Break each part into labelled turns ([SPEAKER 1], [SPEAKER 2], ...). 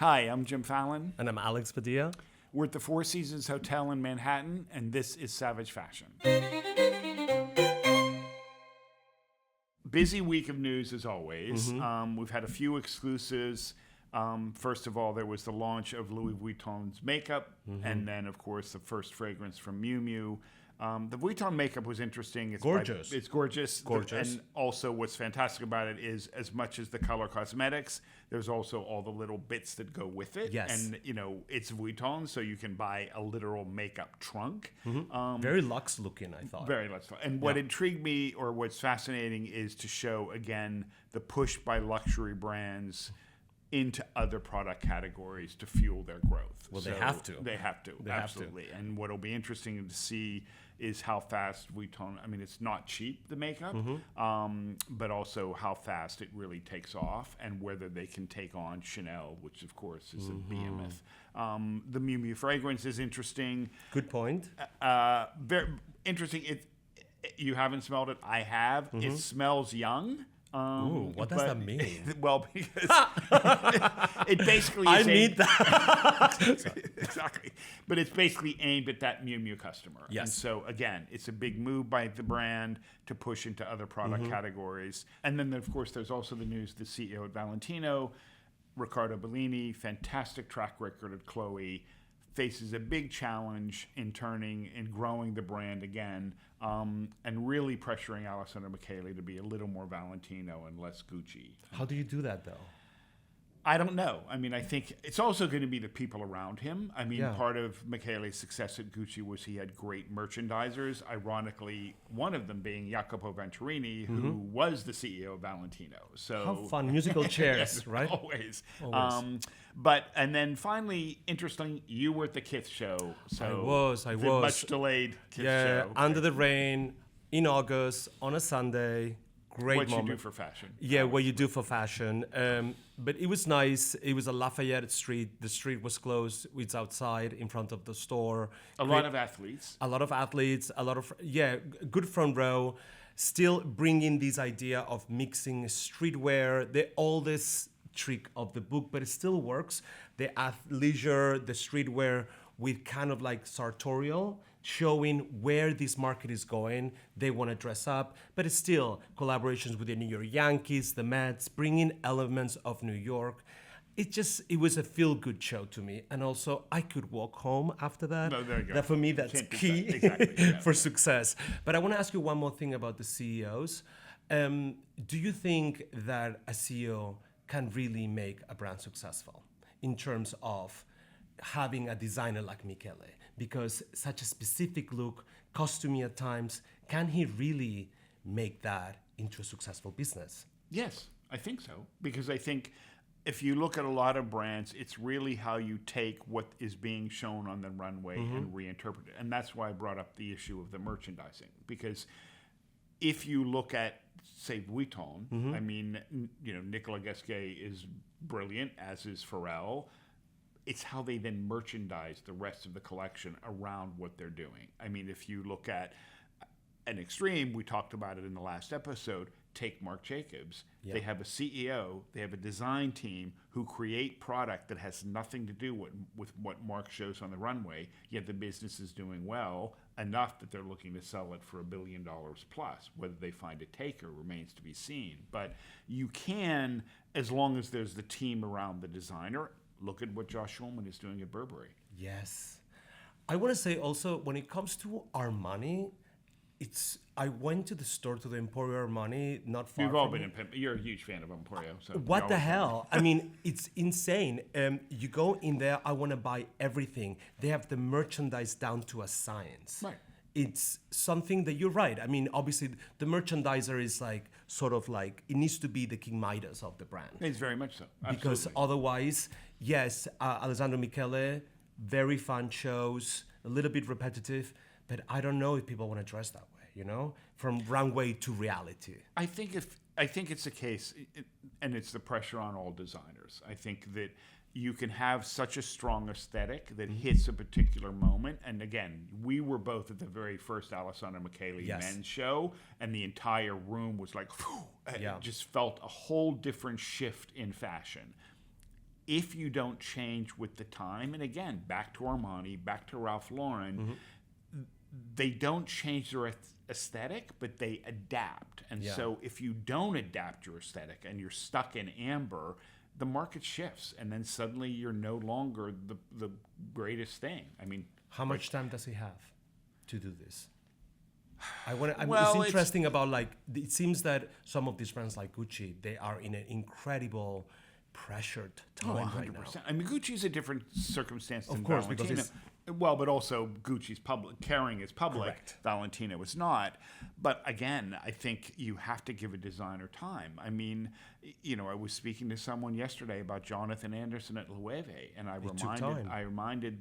[SPEAKER 1] Hi, I'm Jim Fallon.
[SPEAKER 2] And I'm Alex Badia.
[SPEAKER 1] We're at the Four Seasons Hotel in Manhattan, and this is Savage Fashion. Busy week of news as always. We've had a few exclusives. First of all, there was the launch of Louis Vuitton's makeup, and then, of course, the first fragrance from Miu Miu. The Vuitton makeup was interesting. It's
[SPEAKER 2] gorgeous.
[SPEAKER 1] It's gorgeous.
[SPEAKER 2] Gorgeous.
[SPEAKER 1] And also what's fantastic about it is as much as the color cosmetics, there's also all the little bits that go with it.
[SPEAKER 2] Yes.
[SPEAKER 1] And, it's Vuitton, so you can buy a literal makeup trunk.
[SPEAKER 2] Very luxe looking, I thought.
[SPEAKER 1] Very luxe. And what intrigued me, or what's fascinating, is to show, again, the push by luxury brands into other product categories to fuel their growth.
[SPEAKER 2] Well, they have to.
[SPEAKER 1] They have to, absolutely. And what'll be interesting to see is how fast Vuitton, it's not cheap, the makeup, but also how fast it really takes off and whether they can take on Chanel, which of course is a behemoth. The Miu Miu fragrance is interesting.
[SPEAKER 2] Good point.
[SPEAKER 1] Very interesting. You haven't smelled it. I have. It smells young.
[SPEAKER 2] What does that mean?
[SPEAKER 1] Well, because it basically is
[SPEAKER 2] I need that.
[SPEAKER 1] Exactly. But it's basically aimed at that Miu Miu customer.
[SPEAKER 2] Yes.
[SPEAKER 1] And so, again, it's a big move by the brand to push into other product categories. And then, of course, there's also the news, the CEO at Valentino, Riccardo Bellini, fantastic track record at Chloe, faces a big challenge in turning and growing the brand again, and really pressuring Alessandro Michele to be a little more Valentino and less Gucci.
[SPEAKER 2] How do you do that, though?
[SPEAKER 1] I don't know. I think it's also going to be the people around him. Part of Michele's success at Gucci was he had great merchandisers. Ironically, one of them being Jacopo Venturini, who was the CEO of Valentino. So
[SPEAKER 2] how fun. Musical chairs, right?
[SPEAKER 1] Always. And then finally, interesting, you were at the Kith show. So
[SPEAKER 2] I
[SPEAKER 1] the
[SPEAKER 2] was.
[SPEAKER 1] much delayed Kith show.
[SPEAKER 2] Under the rain, in August, on a Sunday. Great
[SPEAKER 1] what
[SPEAKER 2] moment.
[SPEAKER 1] You do for fashion.
[SPEAKER 2] Yeah, what you do for fashion. But it was nice. It was a Lafayette street. The street was closed. It's outside in front of the store.
[SPEAKER 1] A lot of athletes.
[SPEAKER 2] A lot of, good front row. Still bringing this idea of mixing streetwear, the oldest trick of the book, but it still works. The athleisure, the streetwear with kind of like sartorial, showing where this market is going. They want to dress up, but it's still collaborations with the New York Yankees, the Mets, bringing elements of New York. It was a feel-good show to me. And also, I could walk home after that.
[SPEAKER 1] No, there you go.
[SPEAKER 2] That for me, that's key
[SPEAKER 1] exactly.
[SPEAKER 2] for success. But I want to ask you one more thing about the CEOs. Do you think that a CEO can really make a brand successful in terms of having a designer like Michele? Because such a specific look, costumey at times, can he really make that into a successful business?
[SPEAKER 1] Yes, I think so. Because I think if you look at a lot of brands, it's really how you take what is being shown on the runway and reinterpret it. And that's why I brought up the issue of the merchandising. Because if you look at, say, Vuitton, Nicolas Guesquet is brilliant, as is Pharrell. It's how they then merchandise the rest of the collection around what they're doing. If you look at an extreme, we talked about it in the last episode, take Marc Jacobs. Yeah. They have a CEO, they have a design team who create product that has nothing to do with what Marc shows on the runway, yet the business is doing well enough that they're looking to sell it for $1 billion plus. Whether they find a taker remains to be seen. But you can, as long as there's the team around the designer. Look at what Josh Schulman is doing at Burberry.
[SPEAKER 2] Yes. I want to say also, when it comes to Armani, I went to the store, to the Emporio Armani, not far
[SPEAKER 1] You've all
[SPEAKER 2] from
[SPEAKER 1] been you're a huge fan of Emporio. So
[SPEAKER 2] what the hell? It's insane. You go in there, I want to buy everything. They have the merchandise down to a science.
[SPEAKER 1] Right.
[SPEAKER 2] It's something that you're right. Obviously, the merchandiser is it needs to be the King Midas of the brand.
[SPEAKER 1] It's very much so. Absolutely.
[SPEAKER 2] Because otherwise, yes, Alessandro Michele, very fun shows, a little bit repetitive, but I don't know if people want to dress that way, from runway to reality.
[SPEAKER 1] I think it's the case, and it's the pressure on all designers. I think that you can have such a strong aesthetic that hits a particular moment. And again, we were both at the very first Alessandro Michele men's show, and the entire room was like, just felt a whole different shift in fashion. if you don't change with the time, and again, back to Armani, back to Ralph Lauren, they don't change their aesthetic, but they adapt. And so if you don't adapt your aesthetic and you're stuck in amber, the market shifts, and then suddenly you're no longer the greatest thing. I mean,
[SPEAKER 2] how much time does he have to do this?
[SPEAKER 1] Well,
[SPEAKER 2] it's interesting about, like, it seems that some of these brands like Gucci, they are in an incredible pressured time right now.
[SPEAKER 1] I mean, Gucci's a different circumstance than
[SPEAKER 2] Of course,
[SPEAKER 1] Valentino.
[SPEAKER 2] because
[SPEAKER 1] Well, but also Gucci's carrying is public.
[SPEAKER 2] Correct.
[SPEAKER 1] Valentino was not. But again, I think you have to give a designer time. I mean, I was speaking to someone yesterday about Jonathan Anderson at Loewe, and I reminded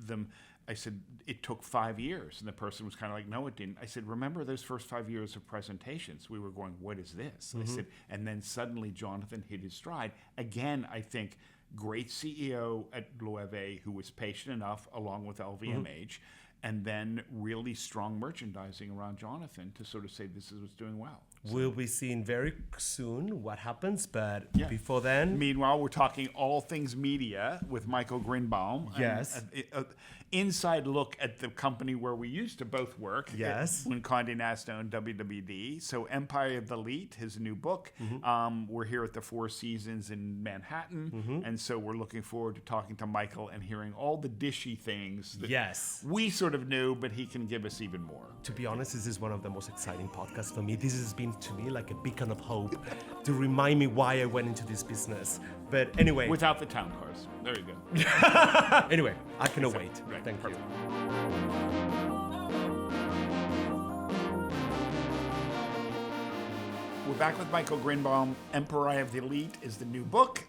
[SPEAKER 1] them. I said, it took 5 years. And the person was kind of like, no, it didn't. I said, remember those first 5 years of presentations? We were going, what is this? I said, and then suddenly Jonathan hit his stride. Again, I think great CEO at Loewe who was patient enough, along with LVMH, and then really strong merchandising around Jonathan to sort of say this is what's doing well. So,
[SPEAKER 2] we'll be seeing very soon what happens, but before then...
[SPEAKER 1] Meanwhile, we're talking all things media with Michael Grynbaum.
[SPEAKER 2] Yes.
[SPEAKER 1] Inside look at the company where we used to both work.
[SPEAKER 2] Yes.
[SPEAKER 1] When Condé Nast owned WWD. So Empire of the Elite, his new book. We're here at the Four Seasons in Manhattan. And so we're looking forward to talking to Michael and hearing all the dishy things that we sort of knew, but he can give us even more.
[SPEAKER 2] To be honest, this is one of the most exciting podcasts for me. This has been, to me, like a beacon of hope to remind me why I went into this business. But anyway...
[SPEAKER 1] Without the town cars. There you go.
[SPEAKER 2] Anyway, I cannot wait.
[SPEAKER 1] Right.
[SPEAKER 2] Thank you.
[SPEAKER 1] We're back with Michael Grynbaum. Emperor of the Elite is the new book.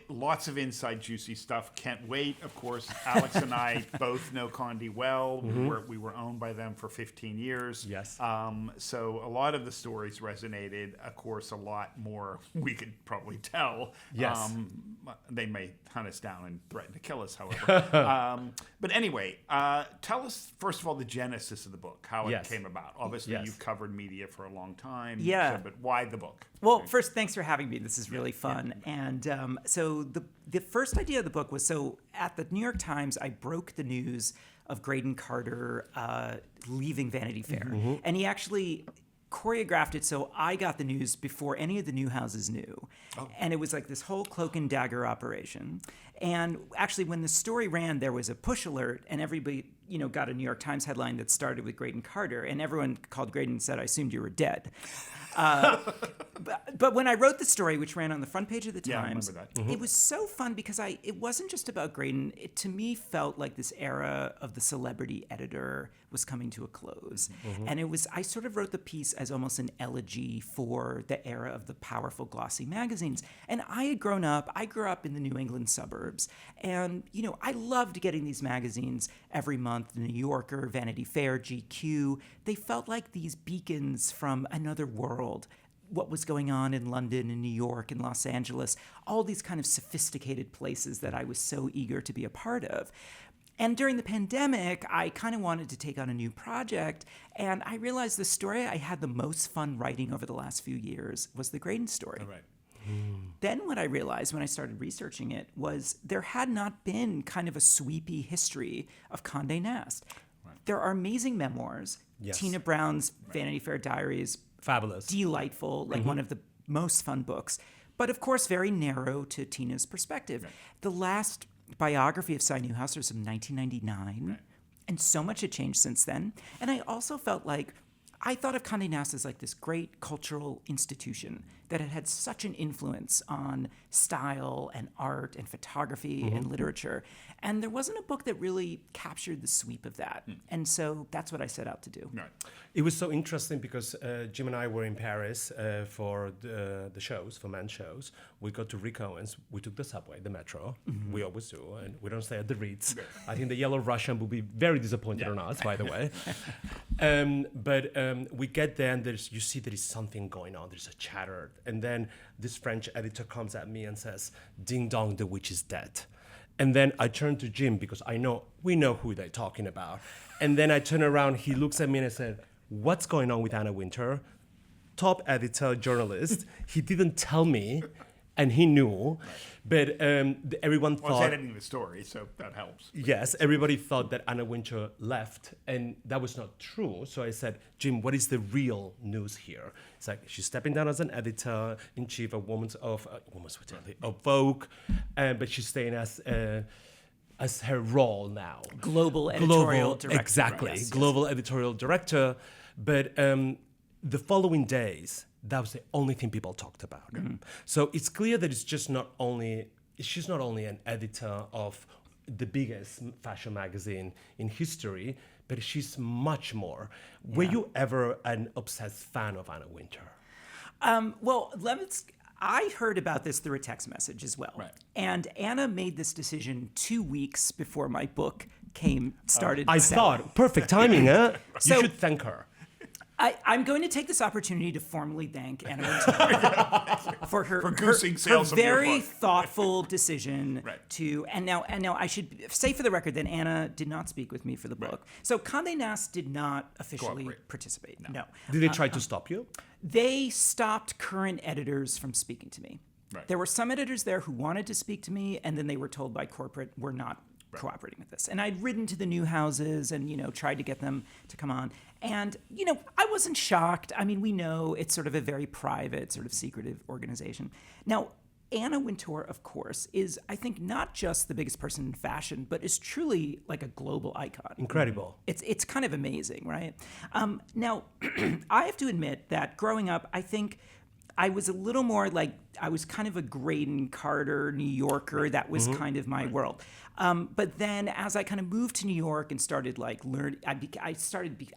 [SPEAKER 1] Lots of inside juicy stuff. Can't wait. Of course, Alex and I both know Condé well. We were owned by them for 15 years.
[SPEAKER 2] Yes.
[SPEAKER 1] So a lot of the stories resonated. Of course, a lot more we could probably tell.
[SPEAKER 2] Yes.
[SPEAKER 1] They may hunt us down and threaten to kill us, however. But anyway, tell us, first of all, the genesis of the book, how it came about. Obviously, you've covered media for a long time.
[SPEAKER 3] Yeah.
[SPEAKER 1] But why the book?
[SPEAKER 3] Well, first, thanks for having me. This is really fun. And so the first idea of the book was, so at the New York Times, I broke the news of Graydon Carter leaving Vanity Fair. And he actually choreographed it so I got the news before any of the Newhouses knew. And it was like this whole cloak and dagger operation. And actually, when the story ran, there was a push alert, and everybody, got a New York Times headline that started with Graydon Carter, and everyone called Graydon and said, I assumed you were dead. But when I wrote the story, which ran on the front page of the Times, it was so fun because it wasn't just about Graydon. It, to me, felt like this era of the celebrity editor was coming to a close. And I sort of wrote the piece as almost an elegy for the era of the powerful glossy magazines. And I grew up in the New England suburbs. And, I loved getting these magazines every month, The New Yorker, Vanity Fair, GQ. They felt like these beacons from another world. What was going on in London and New York and Los Angeles, all these kind of sophisticated places that I was so eager to be a part of. And during the pandemic, I kind of wanted to take on a new project, and I realized the story I had the most fun writing over the last few years was the Graydon story.
[SPEAKER 1] All right.
[SPEAKER 3] Then what I realized when I started researching it was there had not been kind of a sweepy history of Condé Nast. Right. There are amazing memoirs.
[SPEAKER 2] Yes.
[SPEAKER 3] Tina Brown's Vanity Fair Diaries.
[SPEAKER 2] Fabulous.
[SPEAKER 3] Delightful, like one of the most fun books. But of course, very narrow to Tina's perspective. Right. The last biography of Cy Newhouse was from 1999. Right. And so much had changed since then. And I also felt like I thought of Condé Nast as like this great cultural institution that had had such an influence on style and art and photography and literature. And there wasn't a book that really captured the sweep of that. And so that's what I set out to do.
[SPEAKER 1] Right.
[SPEAKER 2] It was so interesting because Jim and I were in Paris for the shows, for men's shows. We got to Rick Owens. We took the subway, the metro. We always do. And we don't stay at the Ritz. I think the Yellow Russian will be very disappointed on us, by the way. But we get there and you see there is something going on. There's a chatter. And then this French editor comes at me and says, ding dong, the witch is dead. And then I turn to Jim because we know who they're talking about. And then I turn around, he looks at me and I said, what's going on with Anna Wintour? Top editor, journalist. He didn't tell me. and he knew, but everyone
[SPEAKER 1] Well, it's
[SPEAKER 2] thought.
[SPEAKER 1] editing the story, so that helps.
[SPEAKER 2] Yes, everybody thought that Anna Wintour left, and that was not true. So I said, Jim, what is the real news here? It's like she's stepping down as an editor-in-chief of of Vogue, but she's staying as her role now.
[SPEAKER 3] Global editorial director.
[SPEAKER 2] Exactly,
[SPEAKER 3] Yes, yes.
[SPEAKER 2] global editorial director. But the following days, that was the only thing people talked about. So it's clear that she's not only an editor of the biggest fashion magazine in history, but she's much more. Were you ever an obsessed fan of Anna Wintour?
[SPEAKER 3] Well, I heard about this through a text message as well.
[SPEAKER 1] Right.
[SPEAKER 3] And Anna made this decision 2 weeks before my book started.
[SPEAKER 2] I
[SPEAKER 3] selling.
[SPEAKER 2] thought, perfect timing, huh?
[SPEAKER 3] So-
[SPEAKER 2] You should thank her.
[SPEAKER 3] I'm going to take this opportunity to formally thank Anna Wintour for her
[SPEAKER 1] goosing sales of your
[SPEAKER 3] very
[SPEAKER 1] book.
[SPEAKER 3] thoughtful decision
[SPEAKER 1] Right.
[SPEAKER 3] to. And now I should say for the record that Anna did not speak with me for the book. So Condé Nast did not officially
[SPEAKER 1] Cooperate.
[SPEAKER 3] participate. No.
[SPEAKER 2] Did they try to stop you?
[SPEAKER 3] They stopped current editors from speaking to me.
[SPEAKER 1] Right.
[SPEAKER 3] There were some editors there who wanted to speak to me, and then they were told by corporate, we're not cooperating with this. And I'd written to the new houses and, tried to get them to come on. And, I wasn't shocked. I mean, we know it's sort of a very private, sort of secretive organization. Now, Anna Wintour, of course, is, I think, not just the biggest person in fashion, but is truly like a global icon.
[SPEAKER 2] Incredible.
[SPEAKER 3] It's kind of amazing, right? Now, I have to admit that growing up, I think I was a little more like, I was kind of a Graydon Carter New Yorker. That was kind of my world. But then as I kind of moved to New York and started like learn, I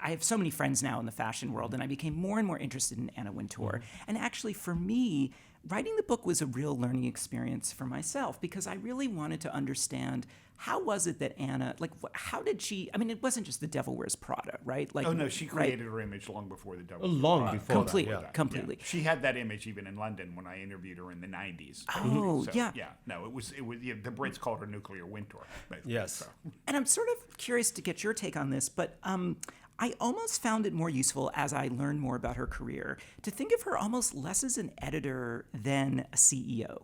[SPEAKER 3] have so many friends now in the fashion world, and I became more and more interested in Anna Wintour. And actually for me, writing the book was a real learning experience for myself, because I really wanted to understand, how was it that Anna, how did she, I mean, it wasn't just The Devil Wears Prada, right? Like,
[SPEAKER 1] Oh no, she created her image long before the Devil.
[SPEAKER 2] Long before
[SPEAKER 3] completely,
[SPEAKER 2] that, yeah.
[SPEAKER 3] completely.
[SPEAKER 1] Yeah. She had that image even in London when I interviewed her in the 90s.
[SPEAKER 3] Oh,
[SPEAKER 1] So,
[SPEAKER 3] yeah.
[SPEAKER 1] Yeah. No, it was the Brits called her Nuclear Wintour. Basically,
[SPEAKER 2] Yes.
[SPEAKER 1] so.
[SPEAKER 3] And I'm sort of curious to get your take on this, but I almost found it more useful as I learned more about her career to think of her almost less as an editor than a CEO.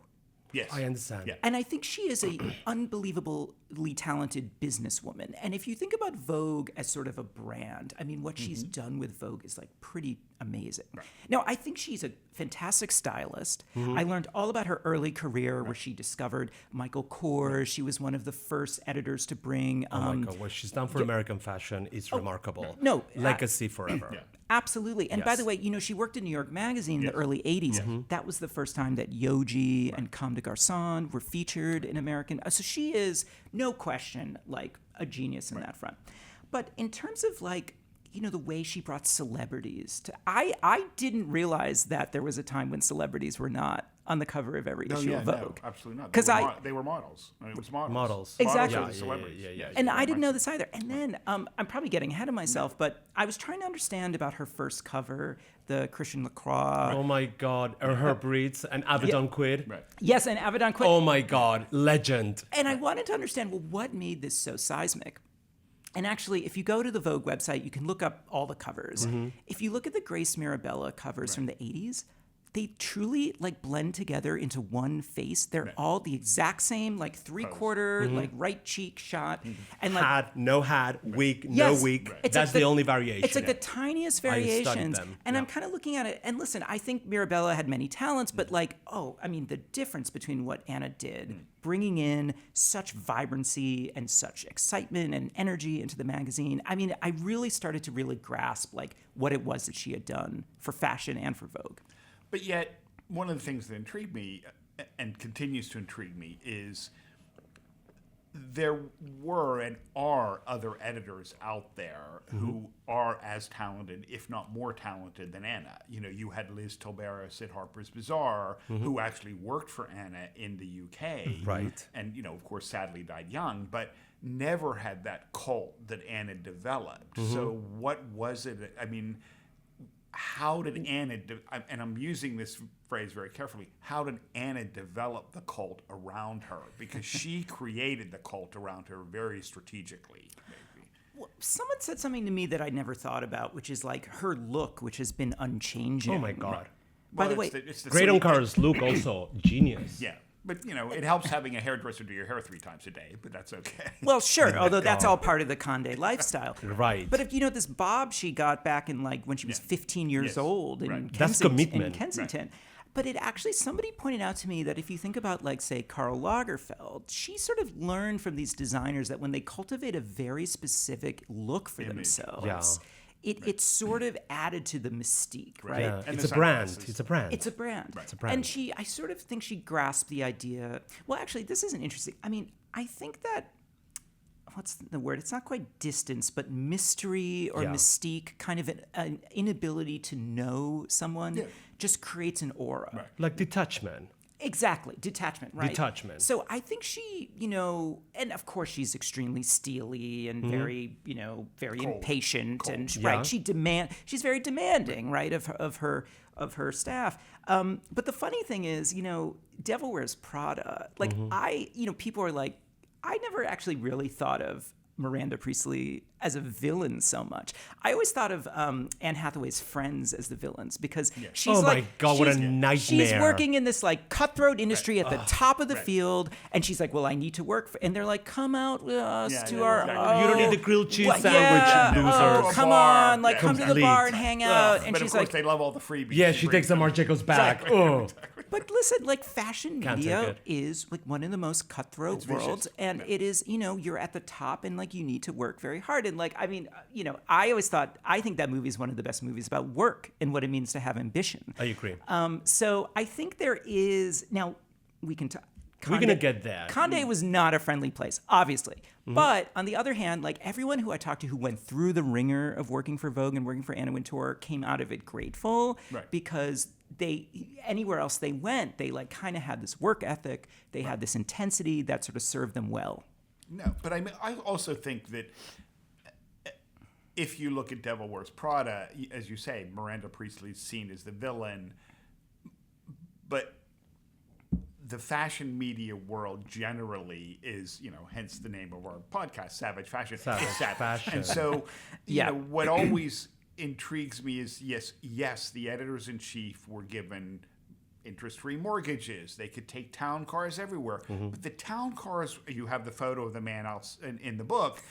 [SPEAKER 1] Yes.
[SPEAKER 2] I understand.
[SPEAKER 1] Yeah.
[SPEAKER 3] And I think she is a unbelievably talented businesswoman. And if you think about Vogue as sort of a brand, I mean, what she's done with Vogue is like pretty amazing. Right. Now, I think she's a fantastic stylist. I learned all about her early career where she discovered Michael Kors. She was one of the first editors to bring...
[SPEAKER 2] Oh my God, what she's done for American fashion is remarkable.
[SPEAKER 3] no,
[SPEAKER 2] Legacy forever.
[SPEAKER 1] Yeah.
[SPEAKER 3] Absolutely. And by
[SPEAKER 2] Yes.
[SPEAKER 3] the way, she worked in New York Magazine in the early 80s. That was the first time that Yoji and Comme des Garçons were featured in American. So she is, no question, like a genius in that front. But in terms of the way she brought celebrities to, I didn't realize that there was a time when celebrities were not on the cover of every issue of Vogue.
[SPEAKER 1] No, absolutely not.
[SPEAKER 3] 'Cause
[SPEAKER 1] They were models. I mean, it was models.
[SPEAKER 2] Models.
[SPEAKER 3] Exactly.
[SPEAKER 1] Models are the celebrities.
[SPEAKER 2] Yeah.
[SPEAKER 3] And I didn't know this either. And then I'm probably getting ahead of myself, but I was trying to understand about her first cover, the Christian Lacroix.
[SPEAKER 2] Oh my God, her breeds and Avedon Quid.
[SPEAKER 1] Right.
[SPEAKER 3] Yes, and Avedon Quid.
[SPEAKER 2] Oh my God, legend.
[SPEAKER 3] And I wanted to understand, well, what made this so seismic? And actually, if you go to the Vogue website, you can look up all the covers. If you look at the Grace Mirabella covers from the 80s, they truly blend together into one face. They're all the exact same, three-quarter, right cheek shot. And
[SPEAKER 2] No hat, wig,
[SPEAKER 3] yes,
[SPEAKER 2] no wig.
[SPEAKER 3] it's
[SPEAKER 2] That's
[SPEAKER 3] like
[SPEAKER 2] the only variation.
[SPEAKER 3] It's like the tiniest
[SPEAKER 2] I studied
[SPEAKER 3] variations.
[SPEAKER 2] them,
[SPEAKER 3] And
[SPEAKER 2] yeah.
[SPEAKER 3] I'm kind of looking at it. And listen, I think Mirabella had many talents, but the difference between what Anna did, bringing in such vibrancy and such excitement and energy into the magazine. I mean, I really started to really grasp what it was that she had done for fashion and for Vogue.
[SPEAKER 1] But yet, one of the things that intrigued me and continues to intrigue me is there were and are other editors out there who are as talented, if not more talented, than Anna. You had Liz Tilberis at Harper's Bazaar, who actually worked for Anna in the UK.
[SPEAKER 2] Right.
[SPEAKER 1] And, of course, sadly died young, but never had that cult that Anna developed. So what was it? I mean, how did Anna, and I'm using this phrase very carefully, how did Anna develop the cult around her? Because she created the cult around her very strategically, maybe.
[SPEAKER 3] Well, someone said something to me that I'd never thought about, which is her look, which has been unchanging.
[SPEAKER 2] Oh my God.
[SPEAKER 3] By the way,
[SPEAKER 1] it's the
[SPEAKER 2] Great
[SPEAKER 1] silly-
[SPEAKER 2] on cars. Look, also genius.
[SPEAKER 1] Yeah, but it helps having a hairdresser do your hair 3 times a day, but that's okay.
[SPEAKER 3] well, sure, although that's all part of the Condé lifestyle.
[SPEAKER 2] Right.
[SPEAKER 3] But if this bob she got back in when she was 15 years
[SPEAKER 1] Yes.
[SPEAKER 3] old in
[SPEAKER 1] Right.
[SPEAKER 2] That's
[SPEAKER 3] in
[SPEAKER 2] commitment.
[SPEAKER 3] Kensington. But it actually, somebody pointed out to me that if you think about, say, Karl Lagerfeld, she sort of learned from these designers that when they cultivate a very specific look for themselves, it sort of added to the mystique, right?
[SPEAKER 2] Yeah,
[SPEAKER 1] And
[SPEAKER 2] it's
[SPEAKER 1] the
[SPEAKER 2] a brand.
[SPEAKER 1] sunglasses.
[SPEAKER 2] It's a brand.
[SPEAKER 3] It's a brand.
[SPEAKER 2] It's a brand.
[SPEAKER 3] And I sort of think she grasped the idea. Well, actually, this isn't interesting. I mean, I think that, what's the word? It's not quite distance, but mystery or mystique, kind of an inability to know someone just creates an aura.
[SPEAKER 1] Right.
[SPEAKER 2] Like detachment.
[SPEAKER 3] Exactly. Detachment, right?
[SPEAKER 2] Detachment.
[SPEAKER 3] So I think she, and of course she's extremely steely and very, very impatient and right. She's very demanding, right, of her staff. But the funny thing is, Devil Wears Prada. Like people are like, I never actually really thought of Miranda Priestly as a villain so much. I always thought of Anne Hathaway's friends as the villains because she's
[SPEAKER 2] my God, what a nightmare.
[SPEAKER 3] She's working in this cutthroat industry at the top of the field, and she's like, well, I need to work for, and they're like, come out with us to our,
[SPEAKER 2] You don't need the grilled cheese
[SPEAKER 3] what-
[SPEAKER 2] sandwich,
[SPEAKER 3] oh,
[SPEAKER 2] losers.
[SPEAKER 3] come
[SPEAKER 1] bar.
[SPEAKER 3] on, come to the
[SPEAKER 2] Complete.
[SPEAKER 3] bar and hang out. And
[SPEAKER 1] but
[SPEAKER 3] she's
[SPEAKER 1] of course,
[SPEAKER 3] like,
[SPEAKER 1] they love all the freebies.
[SPEAKER 2] Yeah, she takes the Marc Jacobs back.
[SPEAKER 1] Exactly.
[SPEAKER 2] Oh.
[SPEAKER 3] but listen, fashion
[SPEAKER 2] Can't take
[SPEAKER 3] media
[SPEAKER 2] it.
[SPEAKER 3] is one of the most cutthroat
[SPEAKER 1] It's vicious.
[SPEAKER 3] worlds, and it is, you're at the top, and you need to work very hard. And I think that movie is one of the best movies about work and what it means to have ambition.
[SPEAKER 2] I agree.
[SPEAKER 3] So I think there is now we can talk.
[SPEAKER 2] We're gonna get there.
[SPEAKER 3] Condé was not a friendly place, obviously. But on the other hand, everyone who I talked to who went through the ringer of working for Vogue and working for Anna Wintour came out of it grateful because anywhere else they went, they kind of had this work ethic. They had this intensity that sort of served them well.
[SPEAKER 1] No, but I also think that if you look at Devil Wears Prada, as you say, Miranda Priestly's seen as the villain, but the fashion media world generally is, hence the name of our podcast, Savage Fashion.
[SPEAKER 2] Savage Fashion.
[SPEAKER 1] And so, what always intrigues me is, yes, the editors-in-chief were given interest-free mortgages. They could take town cars everywhere. But the town cars, you have the photo of the man else in the book,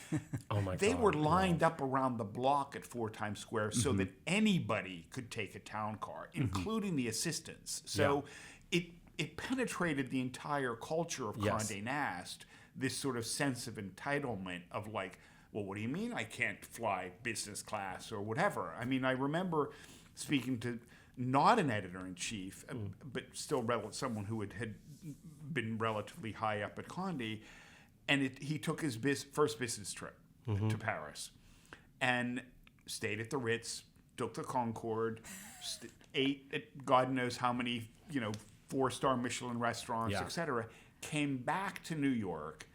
[SPEAKER 2] Oh my
[SPEAKER 1] they
[SPEAKER 2] God,
[SPEAKER 1] were lined up around the block at 4 Times Square so that anybody could take a town car, including the assistants. So it penetrated the entire culture of Condé Nast, this sort of sense of entitlement of well, what do you mean I can't fly business class or whatever? I mean, I remember speaking to not an editor-in-chief, but still someone who had been relatively high up at Condé, and he took his first business trip to Paris and stayed at the Ritz, took the Concorde, ate at God knows how many, 4-star Michelin restaurants, etc., came back to New York,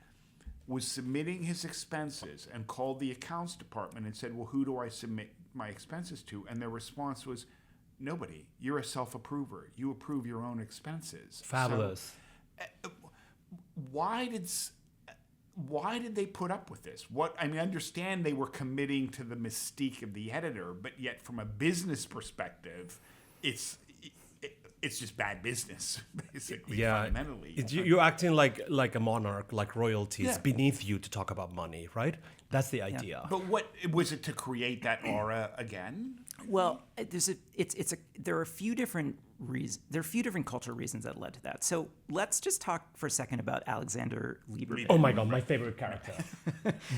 [SPEAKER 1] was submitting his expenses, and called the accounts department and said, well, who do I submit my expenses to? And their response was, nobody. You're a self-approver. You approve your own expenses.
[SPEAKER 2] Fabulous.
[SPEAKER 1] So, why did they put up with this? I understand they were committing to the mystique of the editor, but yet from a business perspective, it's just bad business, basically, fundamentally.
[SPEAKER 2] You're acting like a monarch, like royalty. It's beneath you to talk about money, right? That's the idea.
[SPEAKER 1] But what was it to create that aura again?
[SPEAKER 3] Well, there are a few different reasons. There are a few different cultural reasons that led to that. So let's just talk for a second about Alexander Lieberman.
[SPEAKER 2] Oh my God, my favorite character,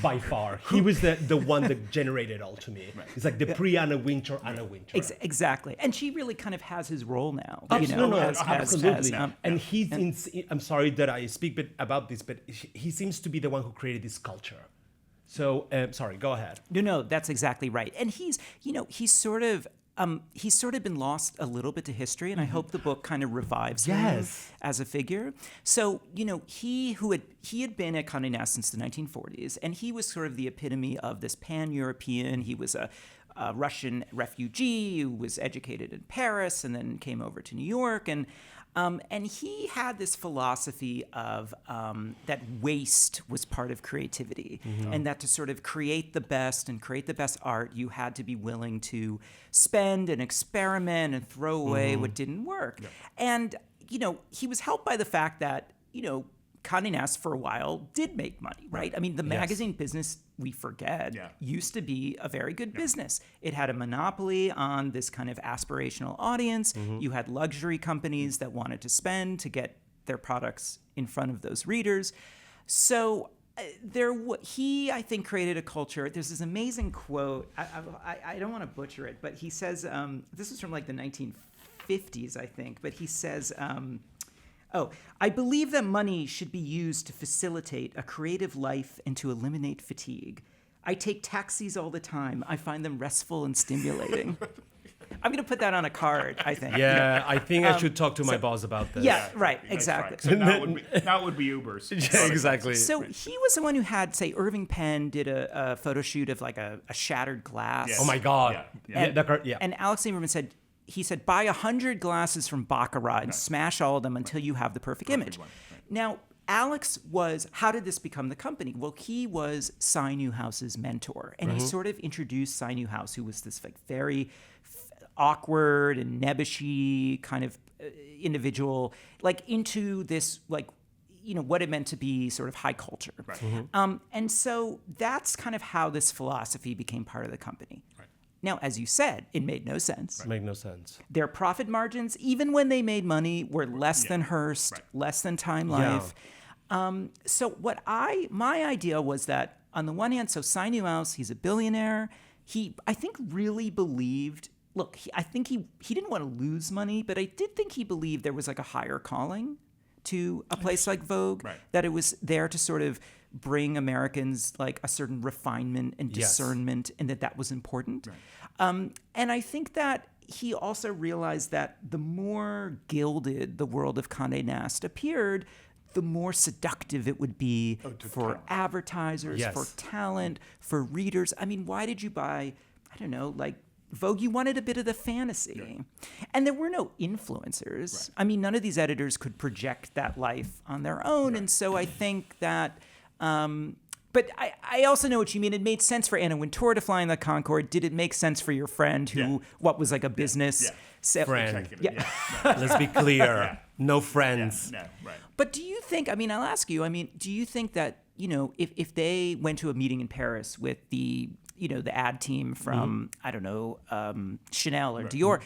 [SPEAKER 2] by far. He was the one that generated it all to me. It's like the pre-Anna Wintour, Anna Wintour.
[SPEAKER 3] Exactly, and she really kind of has his role now.
[SPEAKER 2] Absolutely. And he's I'm sorry that I speak about this, but he seems to be the one who created this culture. So, sorry, go ahead.
[SPEAKER 3] No, that's exactly right. And he's sort of been lost a little bit to history, and I hope the book kind of revives him as a figure. So, he had been at Condé Nast since the 1940s, and he was sort of the epitome of this pan-European. He was a Russian refugee who was educated in Paris and then came over to New York. And And he had this philosophy of that waste was part of creativity, and that to sort of create the best and create the best art, you had to be willing to spend and experiment and throw away what didn't work. Yeah. And, he was helped by the fact that, Condé Nast for a while did make money, right? I mean, the magazine business, we forget, used to be a very good business. It had a monopoly on this kind of aspirational audience. You had luxury companies that wanted to spend to get their products in front of those readers. So he, I think, created a culture. There's this amazing quote. I don't want to butcher it, but he says, this is from like the 1950s, I think, but he says, I believe that money should be used to facilitate a creative life and to eliminate fatigue. I take taxis all the time. I find them restful and stimulating. I'm going to put that on a card, I think.
[SPEAKER 2] Yeah, I think I should talk to my boss about this.
[SPEAKER 3] Yeah, right, exactly.
[SPEAKER 1] So now it would be Ubers.
[SPEAKER 2] Yeah, exactly.
[SPEAKER 3] So he was the one who had, say, Irving Penn did a photo shoot of like a shattered glass.
[SPEAKER 2] Yes. Oh my God.
[SPEAKER 3] Yeah. And Alex Lieberman said, buy 100 glasses from Baccarat and smash all of them until you have the perfect image. One, right. Now, Alex how did this become the company? Well, he was Cy Newhouse's mentor, and he sort of introduced Cy Newhouse, who was this like very awkward and nebbishy kind of individual, like into this like, what it meant to be sort of high culture. Right. And so that's kind of how this philosophy became part of the company. Right. Now, as you said, it made no sense.
[SPEAKER 2] Right. Made no sense.
[SPEAKER 3] Their profit margins, even when they made money, were less than Hearst, less than Time Life. So my idea was that on the one hand, so Cy Newhouse, he's a billionaire. He, I think, really believed. Look, I think he didn't want to lose money, but I did think he believed there was like a higher calling to a place like Vogue, that it was there to sort of bring Americans like a certain refinement and discernment, and that was important. Right. And I think that he also realized that the more gilded the world of Condé Nast appeared, the more seductive it would be for advertisers, for talent, for readers. I mean, why did you buy, I don't know, like Vogue? You wanted a bit of the fantasy. Yeah. And there were no influencers. Right. I mean, none of these editors could project that life on their own. Right. And so I think that, but I also know what you mean. It made sense for Anna Wintour to fly in the Concorde. Did it make sense for your friend who, what was like a business
[SPEAKER 2] friend? Let's be clear. No friends.
[SPEAKER 1] No, right.
[SPEAKER 3] But do you think, I'll ask you, do you think that, if they went to a meeting in Paris with the ad team from, I don't know, Chanel or Dior,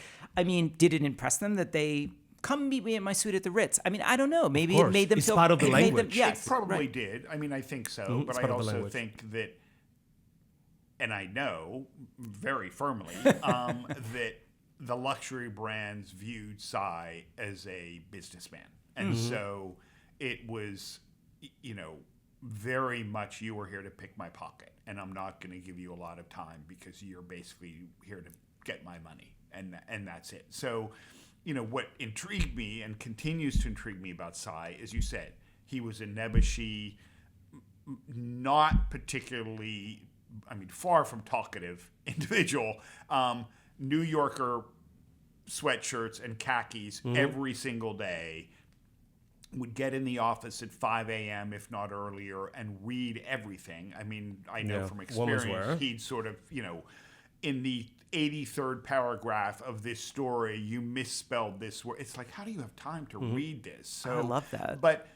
[SPEAKER 3] did it impress them that they come meet me at my suite at the Ritz? I don't know. Maybe it made them feel...
[SPEAKER 2] It's part of the language.
[SPEAKER 1] It probably did. I think so. But I also think that, and I know very firmly, that the luxury brands viewed Cy as a businessman. And so it was, very much, you were here to pick my pocket, and I'm not going to give you a lot of time because you're basically here to get my money, and that's it. So, what intrigued me and continues to intrigue me about Cy, as you said, he was a nebbishy, not particularly, far from talkative individual, New Yorker sweatshirts and khakis every single day. Would get in the office at 5 a.m., if not earlier, and read everything. I know from experience, he'd sort of, in the 83rd paragraph of this story, you misspelled this word. It's like, how do you have time to read this? So,
[SPEAKER 3] I love that.
[SPEAKER 1] But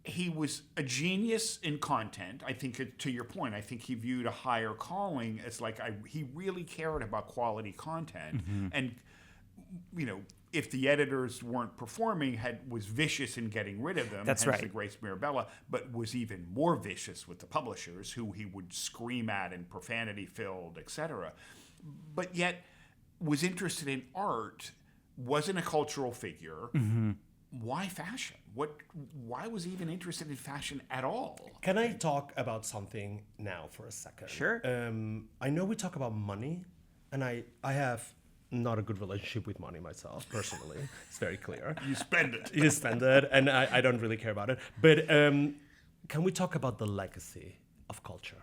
[SPEAKER 1] he was a genius in content. I think, to your point, I think he viewed a higher calling as like, he really cared about quality content. And, if the editors weren't performing, was vicious in getting rid of them.
[SPEAKER 3] That's right.
[SPEAKER 1] The Grace Mirabella, but was even more vicious with the publishers, who he would scream at and profanity-filled, etc. But yet was interested in art, wasn't a cultural figure. Why fashion? Why was he even interested in fashion at all?
[SPEAKER 2] Can I talk about something now for a second?
[SPEAKER 3] Sure.
[SPEAKER 2] I know we talk about money, and I have not a good relationship with money myself, personally. It's very clear.
[SPEAKER 1] You spend it.
[SPEAKER 2] You spend it, and I don't really care about it. But can we talk about the legacy of culture?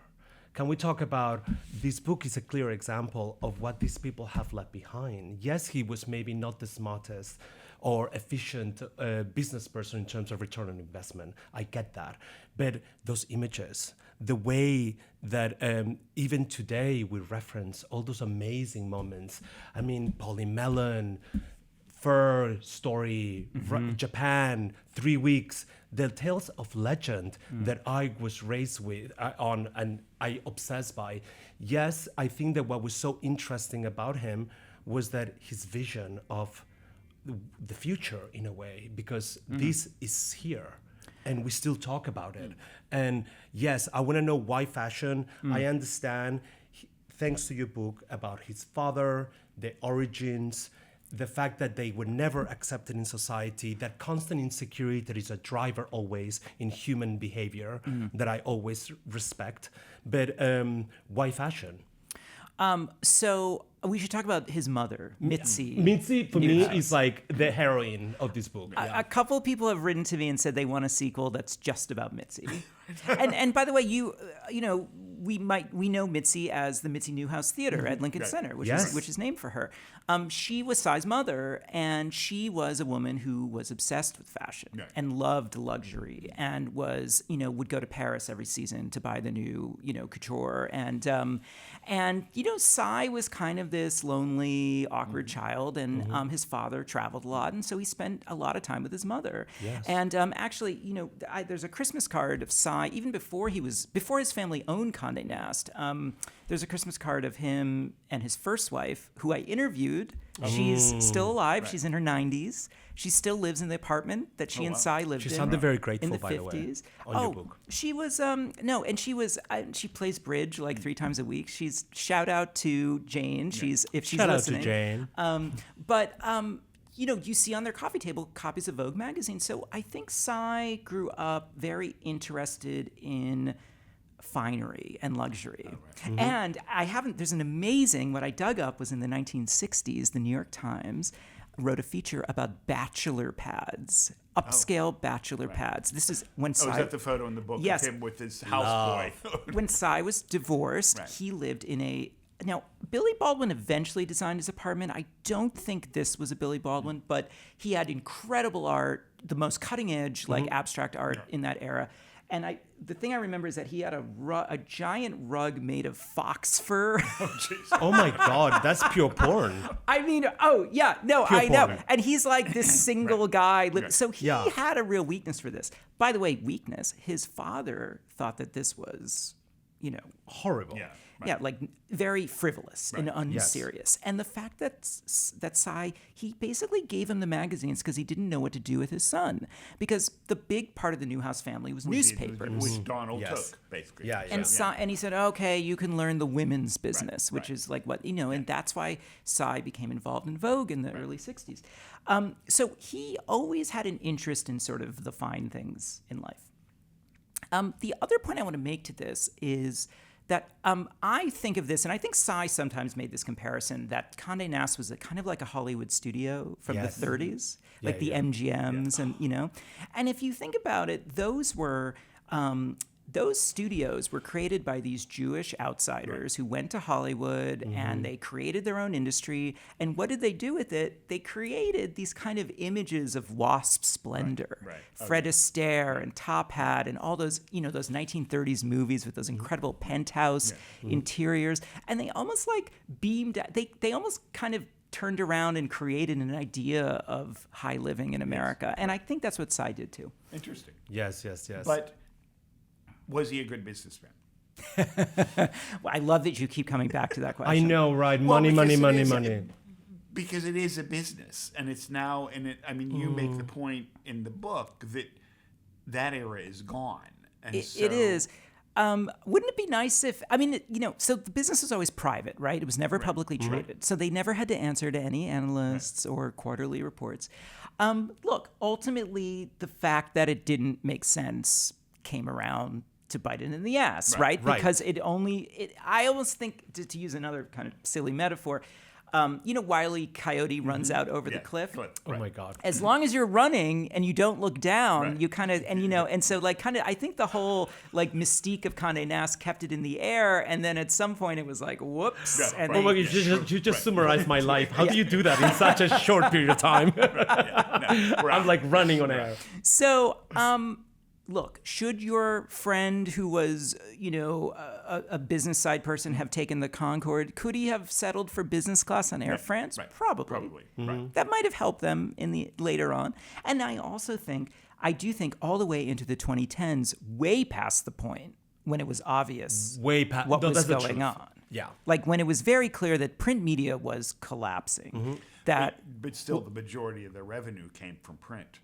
[SPEAKER 2] Can we talk about, this book is a clear example of what these people have left behind. Yes, he was maybe not the smartest or efficient business person in terms of return on investment. I get that. But those images, the way that even today we reference all those amazing moments. I mean, Polly Mellon, Fur Story, Japan, 3 weeks, the tales of legend that I was raised with on and I obsessed by. Yes, I think that what was so interesting about him was that his vision of the future in a way, because this is here and we still talk about it. And yes, I want to know why fashion. I understand, thanks to your book, about his father, the origins, the fact that they were never accepted in society, that constant insecurity that is a driver always in human behavior that I always respect. But why fashion?
[SPEAKER 3] So we should talk about his mother, Mitzi.
[SPEAKER 2] Mitzi, for me, is like the heroine of this book.
[SPEAKER 3] A couple of people have written to me and said they want a sequel that's just about Mitzi. and by the way, you know, we know Mitzi as the Mitzi Newhouse Theater at Lincoln Center, which is named for her. She was Cy's mother, and she was a woman who was obsessed with fashion and loved luxury, and was, you know, would go to Paris every season to buy the new, you know, couture. And you know, Cy was kind of this lonely, awkward child, and his father traveled a lot, and so he spent a lot of time with his mother.
[SPEAKER 2] Yes.
[SPEAKER 3] And actually, you know, there's a Christmas card of Cy, even before his family owned Condé Nast. There's a Christmas card of him and his first wife, who I interviewed. She's still alive. Right. She's in her 90s. She still lives in the apartment that she and Cy lived in.
[SPEAKER 2] She sounded very grateful,
[SPEAKER 3] in the
[SPEAKER 2] by
[SPEAKER 3] 50s.
[SPEAKER 2] The way, on your book.
[SPEAKER 3] She was, no, and she was, she plays bridge like 3 times a week. She's, shout out to Jane. If she's
[SPEAKER 2] shout
[SPEAKER 3] listening.
[SPEAKER 2] Shout out to Jane.
[SPEAKER 3] But you know, you see on their coffee table copies of Vogue magazine. So I think Cy grew up very interested in finery and luxury. And there's an amazing, what I dug up was in the 1960s, the New York Times wrote a feature about bachelor pads, upscale bachelor pads. This is when Cy...
[SPEAKER 1] is that the photo in the book of him with his houseboy?
[SPEAKER 3] When Cy was divorced, he lived in a... Now, Billy Baldwin eventually designed his apartment. I don't think this was a Billy Baldwin, but he had incredible art, the most cutting edge, like abstract art in that era. And the thing I remember is that he had a giant rug made of fox fur.
[SPEAKER 2] Oh my God, that's pure porn.
[SPEAKER 3] I mean, pure I know. Porn. And he's like this single guy. So he had a real weakness for this. By the way, weakness. His father thought that this was, you know,
[SPEAKER 2] horrible.
[SPEAKER 3] Yeah, like very frivolous and unserious. And the fact that Cy, he basically gave him the magazines because he didn't know what to do with his son. Because the big part of the Newhouse family was newspapers.
[SPEAKER 1] Which Donald took, basically.
[SPEAKER 3] And he said, okay, you can learn the women's business, which is like what, you know, and that's why Cy became involved in Vogue in the early 60s. So he always had an interest in sort of the fine things in life. The other point I want to make to this is that I think of this, and I think Cy sometimes made this comparison, that Condé Nast was kind of like a Hollywood studio from the 30s, like the MGMs, and, you know. And if you think about it, those studios were created by these Jewish outsiders who went to Hollywood and they created their own industry. And what did they do with it? They created these kind of images of wasp splendor. Fred Astaire and Top Hat and all those, you know, those 1930s movies with those incredible penthouse interiors. And they almost like beamed, they almost kind of turned around and created an idea of high living in America. And I think that's what Cy did too.
[SPEAKER 1] Interesting.
[SPEAKER 2] Yes.
[SPEAKER 1] But was he a good businessman?
[SPEAKER 3] Well, I love that you keep coming back to that question.
[SPEAKER 2] I know, right? Money.
[SPEAKER 1] Because it is a business, and it's now, you make the point in the book that era is gone. And
[SPEAKER 3] it is. Wouldn't it be nice if, so the business was always private, right? It was never publicly traded. So they never had to answer to any analysts or quarterly reports. Look, ultimately, the fact that it didn't make sense came around to bite it in the ass, right? Because I almost think, to use another kind of silly metaphor, Wile E. Coyote runs out over the cliff.
[SPEAKER 2] Oh my God.
[SPEAKER 3] As long as you're running and you don't look down,
[SPEAKER 1] Right.
[SPEAKER 3] you kind of, and so like kind of, I think the whole like mystique of Condé Nast kept it in the air, and then at some point it was like, whoops.
[SPEAKER 1] Yeah,
[SPEAKER 3] And
[SPEAKER 1] right.
[SPEAKER 2] Oh my
[SPEAKER 3] they-
[SPEAKER 2] God, you just summarized my life. How do you do that in such a short period of time? I'm like running on air.
[SPEAKER 3] So, look, should your friend who was, a business side person have taken the Concorde? Could he have settled for business class on Air France?
[SPEAKER 1] right.
[SPEAKER 3] Probably.
[SPEAKER 1] Right.
[SPEAKER 3] That might have helped them later on. And I do think all the way into the 2010s, way past the point when it was obvious
[SPEAKER 2] Way past
[SPEAKER 3] what was
[SPEAKER 2] that's the
[SPEAKER 3] going
[SPEAKER 2] truth.
[SPEAKER 3] on.
[SPEAKER 2] Yeah.
[SPEAKER 3] Like when it was very clear that print media was collapsing. That
[SPEAKER 1] But still, the majority of their revenue came from print.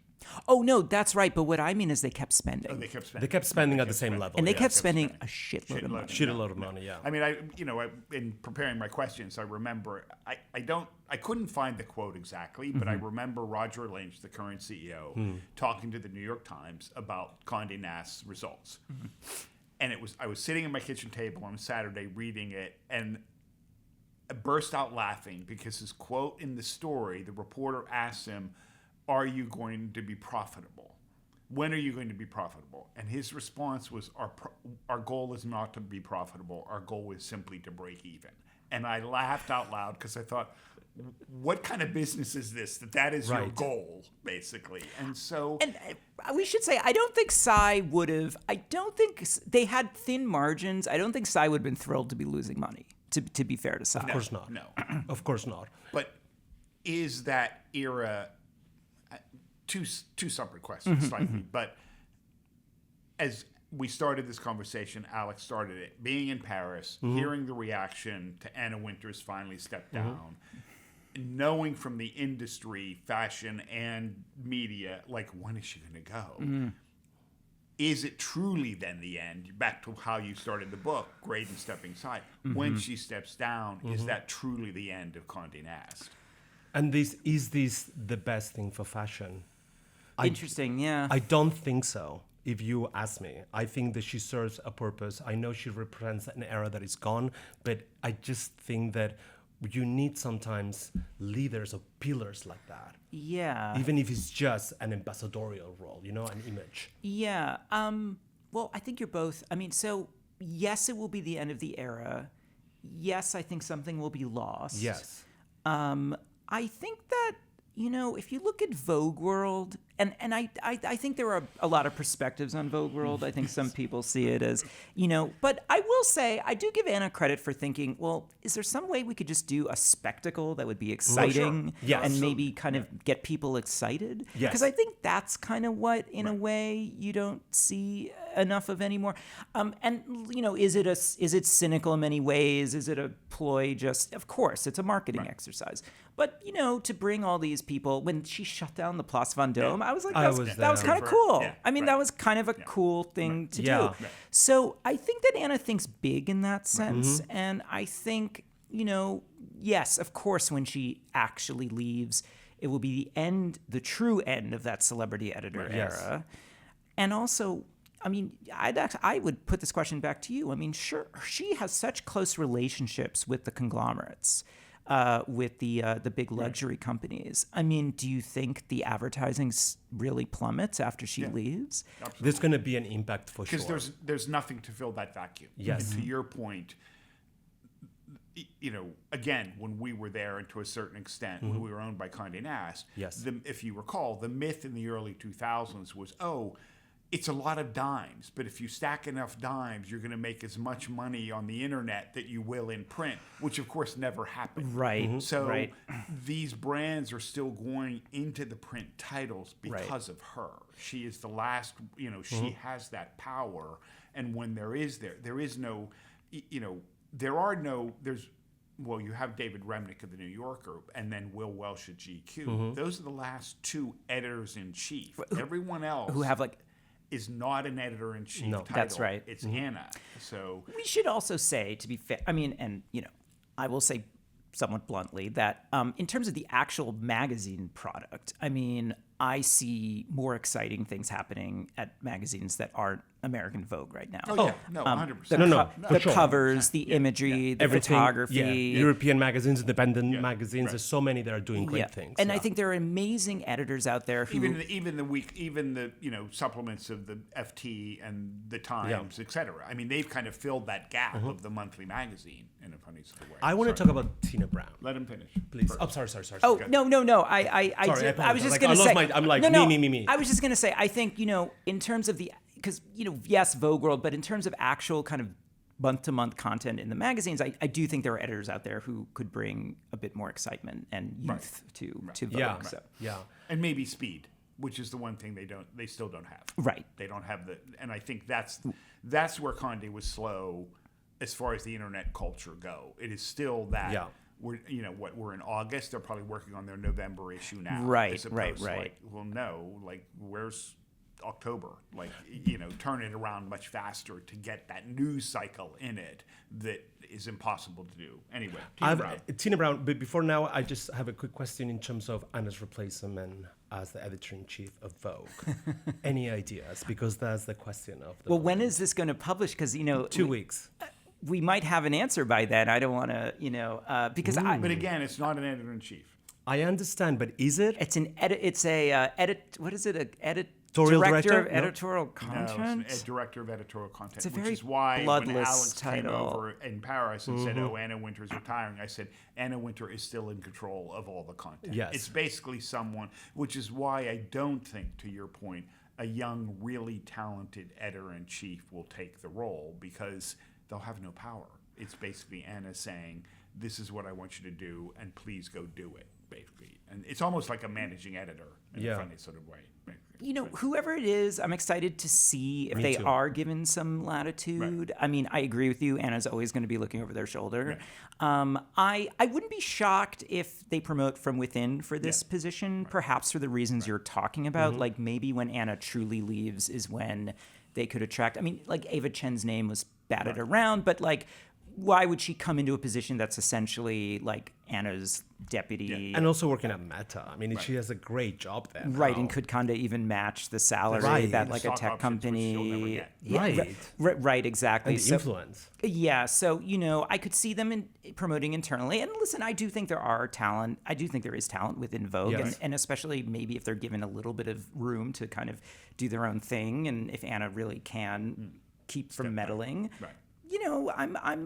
[SPEAKER 3] Oh no, that's right. But what I mean is they kept spending.
[SPEAKER 1] They kept spending.
[SPEAKER 2] They kept spending at the same level.
[SPEAKER 3] And they
[SPEAKER 2] yeah.
[SPEAKER 3] kept spending a shitload of money.
[SPEAKER 2] Shitload of money, yeah.
[SPEAKER 1] I mean, in preparing my questions, I remember I couldn't find the quote exactly, but I remember Roger Lynch, the current CEO, talking to the New York Times about Condé Nast's results, and I was sitting at my kitchen table on a Saturday reading it, and I burst out laughing because his quote in the story, the reporter asked him, "Are you going to be profitable? When are you going to be profitable?" And his response was, our goal is not to be profitable. Our goal is simply to break even. And I laughed out loud because I thought, what kind of business is this that is your
[SPEAKER 2] Right.
[SPEAKER 1] goal, basically? And so...
[SPEAKER 3] And we should say, I don't think Psy would have. I don't think they had thin margins. I don't think Psy would have been thrilled to be losing money. To be fair to Psy,
[SPEAKER 2] Of course not.
[SPEAKER 1] No.
[SPEAKER 2] Of course not.
[SPEAKER 1] But is that era... Two separate questions, slightly. But as we started this conversation, Alex started it. Being in Paris, hearing the reaction to Anna Wintour's finally stepped down, knowing from the industry, fashion and media, like, when is she going to go? Is it truly then the end? Back to how you started the book, Graydon stepping aside. When she steps down, is that truly the end of Condé Nast?
[SPEAKER 2] And is this the best thing for fashion?
[SPEAKER 3] Interesting, yeah.
[SPEAKER 2] I don't think so. If you ask me, I think that she serves a purpose. I know she represents an era that is gone, but I just think that you need sometimes leaders or pillars like that.
[SPEAKER 3] Yeah.
[SPEAKER 2] Even if it's just an ambassadorial role, an image.
[SPEAKER 3] Yeah. Well, I think you're both. I mean, so yes, it will be the end of the era. Yes, I think something will be lost.
[SPEAKER 2] Yes.
[SPEAKER 3] I think that, if you look at Vogue World, and I think there are a lot of perspectives on Vogue World. I think some people see it as, but I will say, I do give Anna credit for thinking, well, is there some way we could just do a spectacle that would be exciting
[SPEAKER 2] Yes.
[SPEAKER 3] and maybe kind of get people excited?
[SPEAKER 2] Yes.
[SPEAKER 3] Because I think that's kind of what, in a way, you don't see enough of anymore. And, is it cynical in many ways? Is it a ploy? Of course, it's a marketing exercise. But, to bring all these people, when she shut down the Place Vendôme, I was like, that was kind of cool.
[SPEAKER 1] Yeah,
[SPEAKER 3] I mean, that was kind of a cool thing to do.
[SPEAKER 2] Yeah.
[SPEAKER 3] So I think that Anna thinks big in that sense. And I think, yes, of course, when she actually leaves, it will be the true end of that celebrity editor era. And also, I mean, I would put this question back to you. I mean, sure, she has such close relationships with the conglomerates, with the big luxury companies. I mean, do you think the advertising really plummets after she leaves?
[SPEAKER 1] Absolutely.
[SPEAKER 2] There's going to be an impact for sure.
[SPEAKER 1] Because there's nothing to fill that vacuum.
[SPEAKER 2] Yes.
[SPEAKER 1] And to your point, again, when we were there, and to a certain extent, when we were owned by Condé Nast,
[SPEAKER 2] Yes.
[SPEAKER 1] If you recall, the myth in the early 2000s was, it's a lot of dimes, but if you stack enough dimes, you're going to make as much money on the internet that you will in print, which of course never happened.
[SPEAKER 3] Right.
[SPEAKER 1] So these brands are still going into the print titles because of her. She is the last, she has that power. And when there is no, you have David Remnick of the New Yorker and then Will Welsh at GQ. Those are the last two editors-in-chief. Everyone else
[SPEAKER 3] Who have
[SPEAKER 1] is not an editor-in-chief title.
[SPEAKER 3] That's right.
[SPEAKER 1] It's Anna. So
[SPEAKER 3] we should also say, to be fair, I mean, and I will say somewhat bluntly that in terms of the actual magazine product, I mean, I see more exciting things happening at magazines that aren't American Vogue right now.
[SPEAKER 1] Oh, yeah. No, 100%.
[SPEAKER 3] The
[SPEAKER 2] sure.
[SPEAKER 3] covers, the imagery, the photography.
[SPEAKER 2] Yeah. European magazines, independent magazines. There's so many that are doing great things.
[SPEAKER 3] And I think there are amazing editors out there who
[SPEAKER 1] even the supplements of the FT and the Times, etc. I mean, they've kind of filled that gap of the monthly magazine in a funny sort of way.
[SPEAKER 2] I want to talk about Tina Brown.
[SPEAKER 1] Let him finish,
[SPEAKER 2] please.
[SPEAKER 1] First.
[SPEAKER 2] Oh, sorry.
[SPEAKER 3] Oh, no. I was just going to say.
[SPEAKER 2] Me.
[SPEAKER 3] I was just going to say, I think, in terms of because, yes, Vogue World, but in terms of actual kind of month-to-month content in the magazines, I do think there are editors out there who could bring a bit more excitement and youth to Vogue.
[SPEAKER 2] Yeah,
[SPEAKER 3] so.
[SPEAKER 2] yeah.
[SPEAKER 1] And maybe speed, which is the one thing they still don't have.
[SPEAKER 3] Right.
[SPEAKER 1] They don't have and I think that's where Condé was slow as far as the internet culture go. It is still that. Yeah. We're in August. They're probably working on their November issue now.
[SPEAKER 3] Right.
[SPEAKER 1] Where's October? Turn it around much faster to get that news cycle in it that is impossible to do. Anyway,
[SPEAKER 2] Tina Brown, but before now, I just have a quick question in terms of Anna's replacement as the editor-in-chief of Vogue. Any ideas? Because that's the question of the moment.
[SPEAKER 3] When is this going to publish? Because,
[SPEAKER 2] 2 weeks.
[SPEAKER 3] We might have an answer by then. I don't want to, because
[SPEAKER 1] But again, it's not an editor-in-chief.
[SPEAKER 2] I understand, but is it?
[SPEAKER 3] It's an edit. It's a edit. What is it?
[SPEAKER 2] Director
[SPEAKER 3] of editorial content.
[SPEAKER 1] No, a director of editorial content.
[SPEAKER 3] It's a
[SPEAKER 1] which
[SPEAKER 3] very
[SPEAKER 1] is why when Alex
[SPEAKER 3] title.
[SPEAKER 1] came over in Paris and said, "Oh, Anna Wintour's retiring," I said, "Anna Wintour is still in control of all the content."
[SPEAKER 2] Yes.
[SPEAKER 1] It's basically someone, which is why I don't think, to your point, a young, really talented editor-in-chief will take the role because they'll have no power. It's basically Anna saying, "This is what I want you to do, and please go do it." Basically, and it's almost like a managing editor in a funny sort of way.
[SPEAKER 3] Whoever it is, I'm excited to see if they are given some latitude. Right. I mean, I agree with you. Anna's always going to be looking over their shoulder. Right. I wouldn't be shocked if they promote from within for this position, perhaps for the reasons you're talking about. Mm-hmm. Like maybe when Anna truly leaves is when they could attract. I mean, like Ava Chen's name was batted around, but like, why would she come into a position that's essentially like Anna's deputy?
[SPEAKER 2] Yeah. And also working at Meta. I mean, she has a great job there.
[SPEAKER 3] Right, and could Condé even match the salary that like a tech company? Right, exactly.
[SPEAKER 2] And the influence.
[SPEAKER 3] Yeah, so, I could see them promoting internally. And listen, I do think there are talent. I do think there is talent within Vogue. Yes. And especially maybe if they're given a little bit of room to kind of do their own thing. And if Anna really can keep from meddling. Right.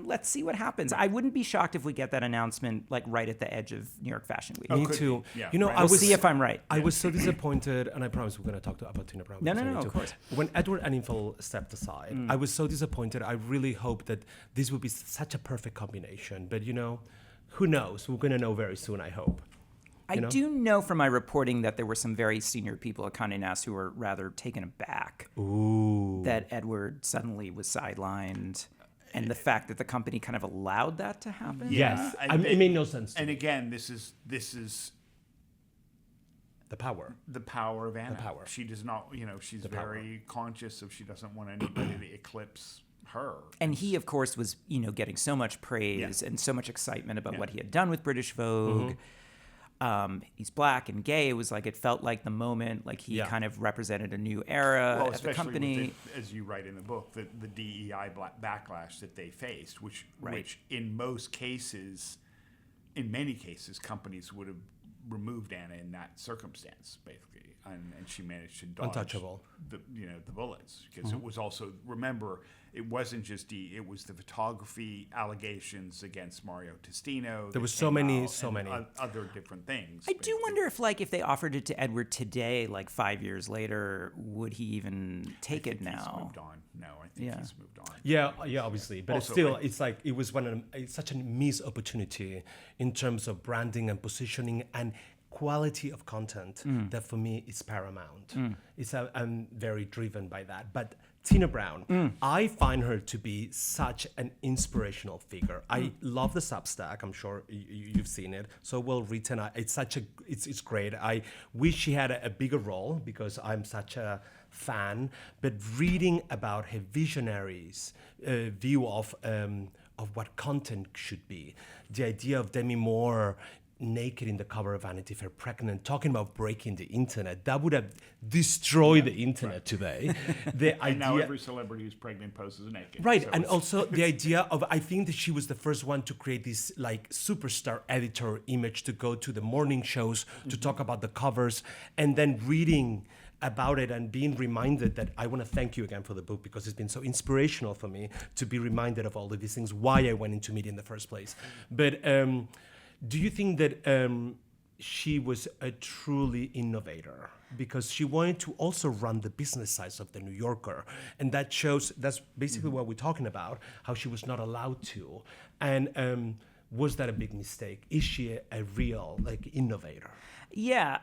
[SPEAKER 3] Let's see what happens. I wouldn't be shocked if we get that announcement like right at the edge of New York Fashion Week.
[SPEAKER 2] Me too.
[SPEAKER 1] Yeah.
[SPEAKER 3] We'll see if I'm right.
[SPEAKER 2] I was so disappointed, and I promise we're going to talk about Tina Brown.
[SPEAKER 3] No, of course.
[SPEAKER 2] When Edward Enninful stepped aside, I was so disappointed. I really hoped that this would be such a perfect combination. But, who knows? We're going to know very soon, I hope.
[SPEAKER 3] I do know from my reporting that there were some very senior people at Condé Nast who were rather taken aback that Edward suddenly was sidelined. And the fact that the company kind of allowed that to happen?
[SPEAKER 2] Yes. It made no sense to me.
[SPEAKER 1] And again, this is
[SPEAKER 2] the power.
[SPEAKER 1] The power of Anna.
[SPEAKER 2] The power.
[SPEAKER 1] She does not, she's very conscious of she doesn't want anybody to eclipse her.
[SPEAKER 3] And he, of course, was, getting so much praise and so much excitement about what he had done with British Vogue. Mm-hmm. He's black and gay. It was like it felt like the moment, like he kind of represented a new era at the company.
[SPEAKER 1] As you write in the book, the DEI backlash that they faced, which in many cases, companies would have removed Anna in that circumstance, basically, and she managed to dodge
[SPEAKER 2] untouchable
[SPEAKER 1] the bullets because it was also it wasn't just it was the photography allegations against Mario Testino.
[SPEAKER 2] There was so many
[SPEAKER 1] other different things.
[SPEAKER 3] I do wonder if they offered it to Edward today, like 5 years later, would he even take it now?
[SPEAKER 1] He's moved on. No, I think he's moved on.
[SPEAKER 2] Yeah, obviously, but also, it's like it was it's such a missed opportunity in terms of branding and positioning and quality of content that for me is paramount. I'm very driven by that. But Tina Brown, I find her to be such an inspirational figure. I love the Substack. I'm sure you've seen it. So well written. It's great. I wish she had a bigger role because I'm such a fan. But reading about her visionaries view of what content should be, the idea of Demi Moore naked in the cover of Vanity Fair, pregnant, talking about breaking the internet. That would have destroyed the internet today. The
[SPEAKER 1] And now
[SPEAKER 2] idea,
[SPEAKER 1] every celebrity who's pregnant poses naked.
[SPEAKER 2] right,
[SPEAKER 1] So
[SPEAKER 2] and
[SPEAKER 1] it's-
[SPEAKER 2] also the idea of, I think that she was the first one to create this like superstar editor image to go to the morning shows to talk about the covers, and then reading about it and being reminded that I want to thank you again for the book, because it's been so inspirational for me to be reminded of all of these things, why I went into media in the first place. But do you think that she was a truly innovator? Because she wanted to also run the business side of the New Yorker. And that's basically what we're talking about, how she was not allowed to. And was that a big mistake? Is she a real innovator?
[SPEAKER 3] Yeah,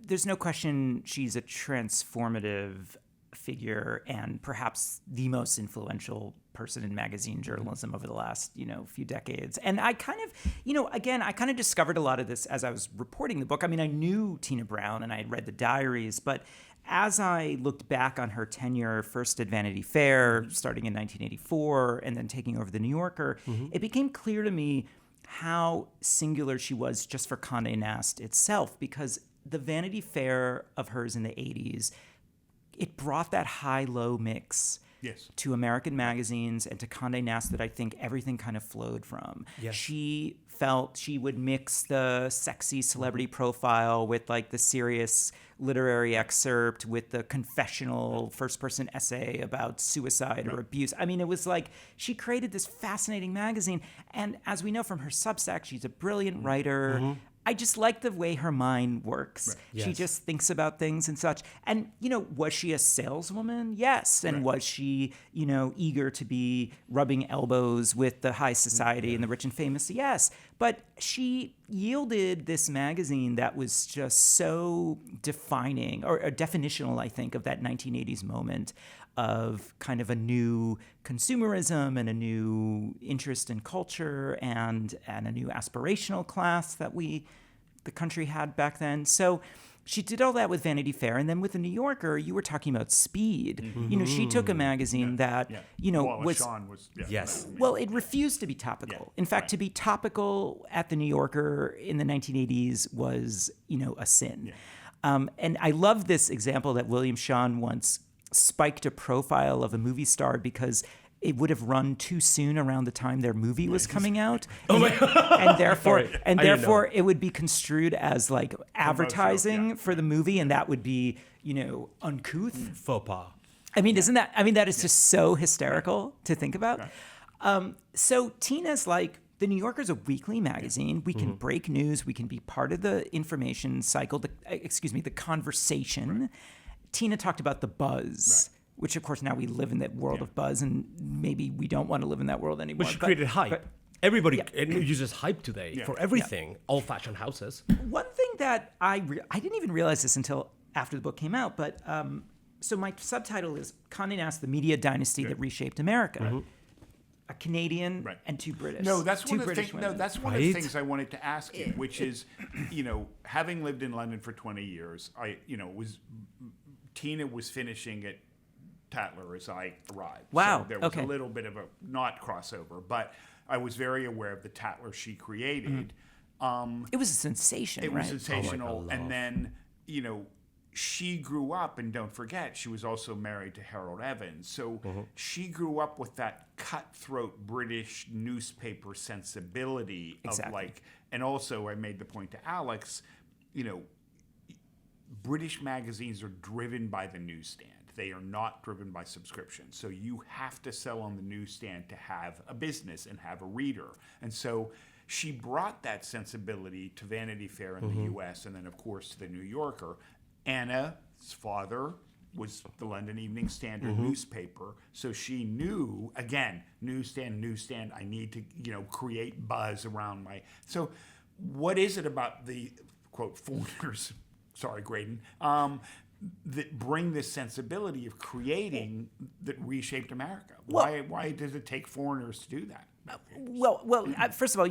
[SPEAKER 3] there's no question she's a transformative figure and perhaps the most influential person in magazine journalism over the last, few decades. And I kind of discovered a lot of this as I was reporting the book. I mean, I knew Tina Brown and I had read the diaries, but as I looked back on her tenure, first at Vanity Fair, starting in 1984, and then taking over the New Yorker, it became clear to me how singular she was just for Condé Nast itself, because the Vanity Fair of hers in the 80s, it brought that high-low mix to American magazines and to Condé Nast that I think everything kind of flowed from.
[SPEAKER 2] Yes.
[SPEAKER 3] She felt she would mix the sexy celebrity profile with like the serious literary excerpt with the confessional first-person essay about suicide or abuse. I mean, it was like she created this fascinating magazine. And as we know from her Substack, she's a brilliant writer. I just like the way her mind works.
[SPEAKER 2] Right.
[SPEAKER 3] She
[SPEAKER 2] Yes.
[SPEAKER 3] just thinks about things and such. And, was she a saleswoman? Yes. And was she, eager to be rubbing elbows with the high society and the rich and famous? Yes. But she yielded this magazine that was just so defining or definitional, I think, of that 1980s moment of kind of a new consumerism and a new interest in culture and a new aspirational class that the country had back then. So she did all that with Vanity Fair, and then with the New Yorker, you were talking about speed. She took a magazine that
[SPEAKER 1] Wallace Shawn was
[SPEAKER 2] Yes.
[SPEAKER 3] well, it refused to be topical.
[SPEAKER 1] Yeah,
[SPEAKER 3] In fact,
[SPEAKER 1] right.
[SPEAKER 3] to be topical at the New Yorker in the 1980s was, a sin. And I love this example that William Shawn once spiked a profile of a movie star because it would have run too soon around the time their movie was coming out. And therefore it would be construed as like advertising for the movie, and that would be, uncouth.
[SPEAKER 2] Faux pas.
[SPEAKER 3] I mean, that is just so hysterical to think about. So Tina's like, the New Yorker's a weekly magazine. We can break news. We can be part of the information cycle, the conversation. Right. Tina talked about the buzz, which of course now we live in that world of buzz, and maybe we don't want to live in that world anymore.
[SPEAKER 2] But she created hype. Everybody uses hype today for everything. Old-fashioned houses.
[SPEAKER 3] One thing that I didn't even realize this until after the book came out, but so my subtitle is Condé Nast, the Media Dynasty That Reshaped America. A Canadian and two British.
[SPEAKER 1] No, that's one of the
[SPEAKER 3] British
[SPEAKER 1] things.
[SPEAKER 3] women.
[SPEAKER 1] No, that's one of the things I wanted to ask you, which is, having lived in London for 20 years, Tina was finishing at Tatler as I arrived.
[SPEAKER 3] Wow.
[SPEAKER 1] So there was a little bit of a not crossover, but I was very aware of the Tatler she created.
[SPEAKER 3] It was a sensation,
[SPEAKER 1] It
[SPEAKER 3] right?
[SPEAKER 1] was sensational.
[SPEAKER 2] Oh my God,
[SPEAKER 1] and then, she grew up, and don't forget, she was also married to Harold Evans. So she grew up with that cutthroat British newspaper sensibility of and also I made the point to Alex, British magazines are driven by the newsstand. They are not driven by subscription. So you have to sell on the newsstand to have a business and have a reader. And so she brought that sensibility to Vanity Fair in the US and then, of course, to the New Yorker. Anna's father was the London Evening Standard newspaper. So she knew, again, newsstand, I need to, create buzz around my... So what is it about the, quote, foreigners, sorry, Graydon, that bring this sensibility of creating that reshaped America? Why does it take foreigners to do that?
[SPEAKER 3] Well. First of all,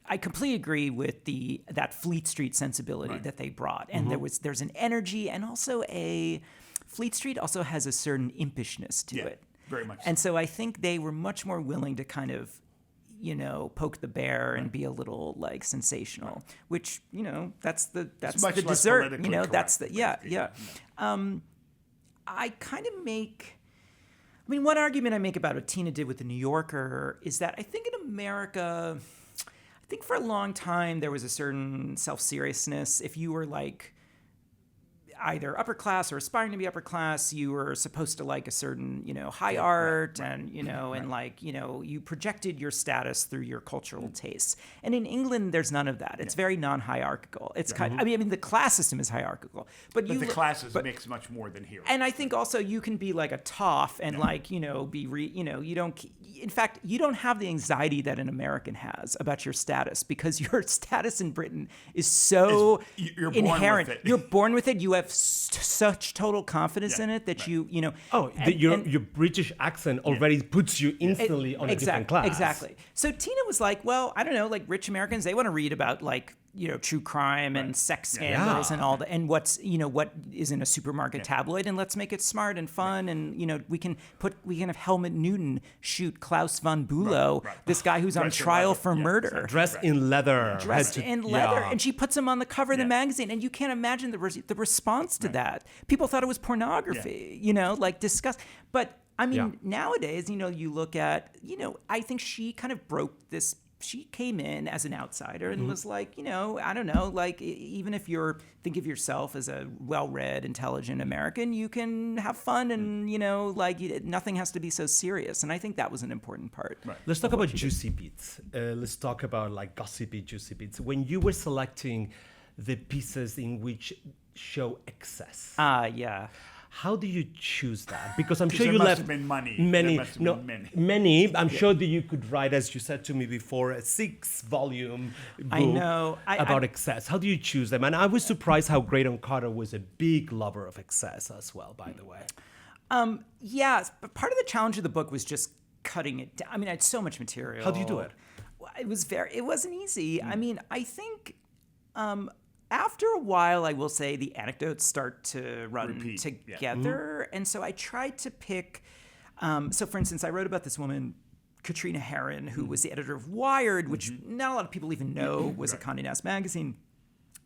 [SPEAKER 3] I completely agree with that Fleet Street sensibility that they brought, and there's an energy, and also Fleet Street also has a certain impishness to it,
[SPEAKER 1] very much.
[SPEAKER 3] And so I think they were much more willing to kind of, poke the bear and be a little like sensational, which that's the
[SPEAKER 1] much less
[SPEAKER 3] dessert.
[SPEAKER 1] politically
[SPEAKER 3] That's the
[SPEAKER 1] correct,
[SPEAKER 3] I kind of make. I mean, one argument I make about what Tina did with the New Yorker is that I think in America, I think for a long time there was a certain self-seriousness. If you were like either upper class or aspiring to be upper class, you were supposed to like a certain, high art and, and like, you projected your status through your cultural tastes. And in England, there's none of that. It's very non-hierarchical. It's kind I mean, the class system is hierarchical, but
[SPEAKER 1] the classes mix much more than here.
[SPEAKER 3] And I think also you can be like a toff and like, you don't, in fact, you don't have the anxiety that an American has about your status because your status in Britain is so
[SPEAKER 1] you're
[SPEAKER 3] inherent.
[SPEAKER 1] Born with it.
[SPEAKER 3] You're born with it. You have such total confidence in it that
[SPEAKER 2] your British accent already puts you instantly on a different class.
[SPEAKER 3] Exactly. So Tina was like, well, I don't know, like rich Americans, they want to read about like, true crime and sex scandals and all that, and what's, what is in a supermarket tabloid, and let's make it smart and fun, and we can have Helmut Newton shoot Klaus von Bülow, this guy who's on trial for murder,
[SPEAKER 2] dressed in leather,
[SPEAKER 3] and she puts him on the cover of the magazine, and you can't imagine the response to that. People thought it was pornography, like disgust. But I mean, nowadays, you look at, I think she kind of broke this. She came in as an outsider and was like, I don't know, like even if think of yourself as a well-read, intelligent American, you can have fun and, like nothing has to be so serious. And I think that was an important part.
[SPEAKER 2] Right. Let's talk about juicy bits. Let's talk about like gossipy juicy bits. When you were selecting the pieces in which show excess. How do you choose that? Because I'm sure you left many. I'm sure that you could write, as you said to me before, a 6-volume book about excess. How do you choose them? And I was surprised how Graydon Carter was a big lover of excess as well, by the way.
[SPEAKER 3] But part of the challenge of the book was just cutting it down. I mean, I had so much material.
[SPEAKER 2] How do you do it?
[SPEAKER 3] It wasn't easy. I mean, I think after a while, I will say the anecdotes start to run together. And so I tried to pick, so for instance, I wrote about this woman, Katrina Herron, who was the editor of Wired, which not a lot of people even know was a Condé Nast magazine.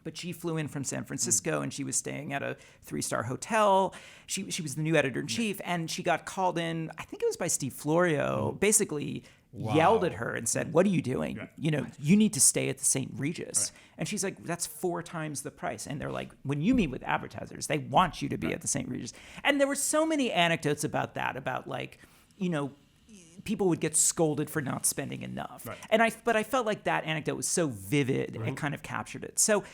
[SPEAKER 3] But she flew in from San Francisco and she was staying at a 3-star hotel. She was the new editor-in-chief and she got called in, I think it was by Steve Florio, basically yelled at her and said, "What are you doing? You need to stay at the St. Regis." And she's like, "That's 4 times the price." And they're like, when you meet with advertisers, they want you to be at the St. Regis. And there were so many anecdotes about that, about like, people would get scolded for not spending enough. But I felt like that anecdote was so vivid and kind of captured it. So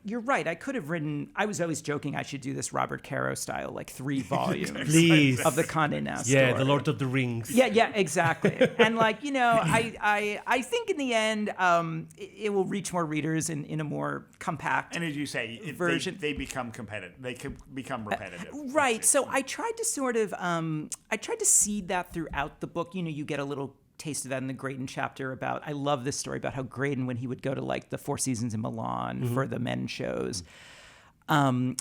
[SPEAKER 3] you're right. I could have written, I was always joking I should do this Robert Caro style, like 3 volumes
[SPEAKER 2] Please.
[SPEAKER 3] of the Condé Nast
[SPEAKER 2] story.
[SPEAKER 3] story.
[SPEAKER 2] The Lord of the Rings.
[SPEAKER 3] Yeah, exactly. And like, I think in the end, it will reach more readers in a more compact
[SPEAKER 1] and as you say,
[SPEAKER 3] version.
[SPEAKER 1] They become competitive. They could become repetitive.
[SPEAKER 3] Right. So I tried to sort of, seed that throughout the book. You get a little taste of that in the Graydon chapter about, I love this story about how Graydon, when he would go to like the Four Seasons in Milan for the men's shows, one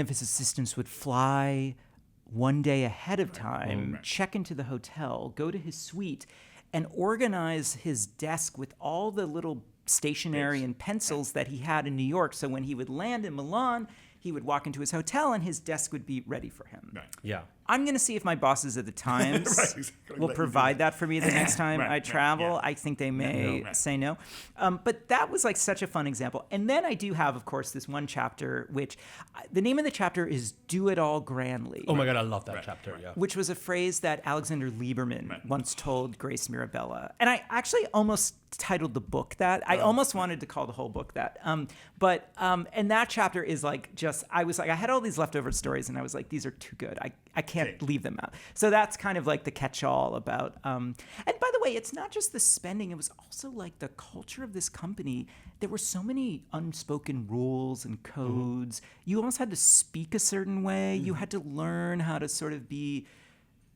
[SPEAKER 3] of his assistants would fly one day ahead of time, check into the hotel, go to his suite, and organize his desk with all the little stationery and pencils that he had in New York. So when he would land in Milan, he would walk into his hotel and his desk would be ready for him.
[SPEAKER 2] Yeah.
[SPEAKER 3] I'm going to see if my bosses at the Times will provide that for me the next time I travel. I think they may say no. But that was like such a fun example. And then I do have, of course, this one chapter, which the name of the chapter is "Do It All Grandly."
[SPEAKER 2] Oh my God, I love that chapter. Yeah.
[SPEAKER 3] Which was a phrase that Alexander Lieberman once told Grace Mirabella. And I actually almost titled the book that. I almost wanted to call the whole book that. And that chapter is like I had all these leftover stories and I was like, these are too good. I can't leave them out. So that's kind of like the catch-all about. And by the way, it's not just the spending. It was also like the culture of this company. There were so many unspoken rules and codes. You almost had to speak a certain way. You had to learn how to sort of be.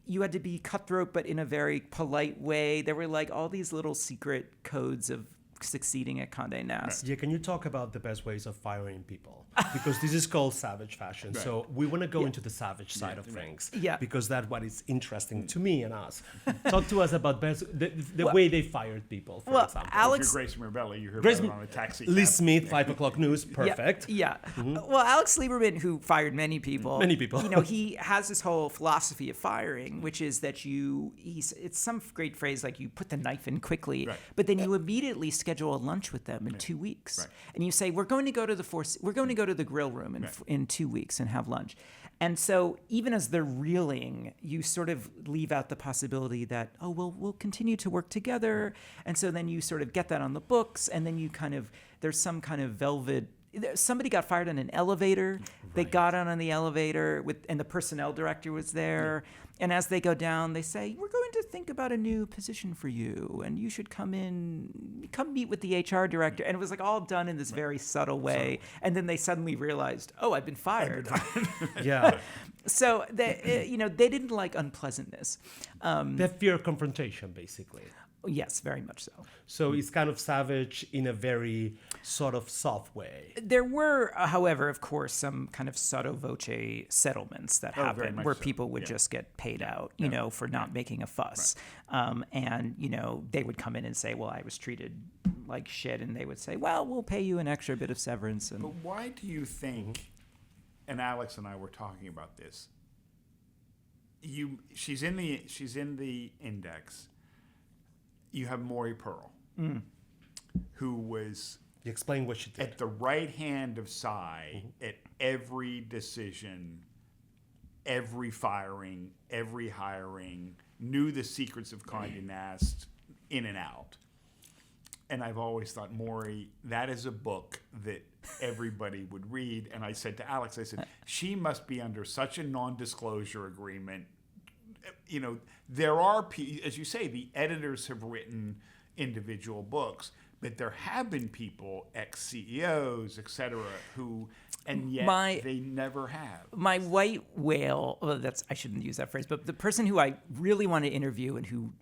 [SPEAKER 3] You had to be cutthroat, but in a very polite way. There were like all these little secret codes of succeeding at Condé Nast.
[SPEAKER 2] Yeah, can you talk about the best ways of firing people? Because this is called savage fashion.
[SPEAKER 1] Right.
[SPEAKER 2] So we want to go into the savage side of things.
[SPEAKER 3] Yeah.
[SPEAKER 2] Because that's what is interesting to me and us. Talk to us about the way they fired people, for example.
[SPEAKER 1] If
[SPEAKER 3] Alex,
[SPEAKER 1] you're Grace Mirabelli, you heard
[SPEAKER 2] Grace
[SPEAKER 1] about it on a taxi
[SPEAKER 2] Lee
[SPEAKER 1] cab.
[SPEAKER 2] Smith, 5 o'clock news, perfect.
[SPEAKER 3] Yeah. Well, Alex Lieberman, who fired many people. He has this whole philosophy of firing, which is that it's some great phrase like you put the knife in quickly, but then you immediately schedule a lunch with them in 2 weeks, and you say we're going to go to the grill room in 2 weeks and have lunch. And so even as they're reeling, you sort of leave out the possibility that, we'll continue to work together. And so then you sort of get that on the books, and then you there's some kind of velvet. Somebody got fired on an elevator. They got on the elevator and the personnel director was there. And as they go down, they say, we're going to think about a new position for you, and you should come meet with the HR director. And it was like all done in this very subtle way. And then they suddenly realized, I've been fired.
[SPEAKER 2] Yeah.
[SPEAKER 3] So they didn't like unpleasantness.
[SPEAKER 2] They fear confrontation, basically.
[SPEAKER 3] Yes, very much so.
[SPEAKER 2] So it's kind of savage in a very sort of soft way.
[SPEAKER 3] There were, however, of course, some kind of sotto voce settlements that happened where people would just get paid out, for not making a fuss. Right. And, they would come in and say, well, I was treated like shit. And they would say, well, we'll pay you an extra bit of severance.
[SPEAKER 1] But why do you think, and Alex and I were talking about this, she's in the index. You have Maury Pearl, who was
[SPEAKER 2] explain what she did
[SPEAKER 1] at the right hand of Cy at every decision, every firing, every hiring, knew the secrets of Condé Nast in and out. And I've always thought, Maury, that is a book that everybody would read. And I said to Alex, she must be under such a non-disclosure agreement. There are, as you say, the editors have written individual books, but there have been people, ex-CEOs, et cetera, who, and yet they never have.
[SPEAKER 3] My white whale, I shouldn't use that phrase, but the person who I really want to interview and who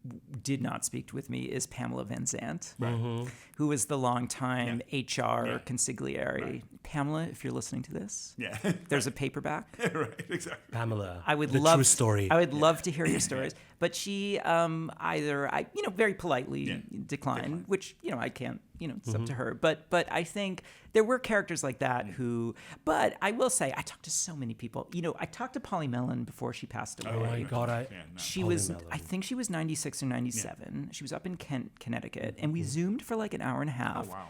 [SPEAKER 3] did not speak with me is Pamela Van Zandt, who is the longtime HR consigliere. Right. Pamela, if you're listening to this, there's a paperback.
[SPEAKER 1] Right, exactly.
[SPEAKER 2] Pamela,
[SPEAKER 3] true
[SPEAKER 2] story.
[SPEAKER 3] I would love to hear your stories. But she very politely declined, which, I can't, it's up to her. But I think there were characters like that but I will say, I talked to so many people. I talked to Polly Mellon before she passed away.
[SPEAKER 2] Oh my God.
[SPEAKER 3] I think she was 96 or 97. Yeah. She was up in Connecticut, and we Zoomed for like an hour and a half.
[SPEAKER 1] Oh, wow.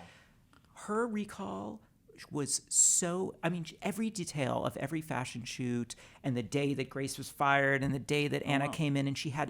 [SPEAKER 3] Her recall was every detail of every fashion shoot and the day that Grace was fired and the day that Anna came in, and she had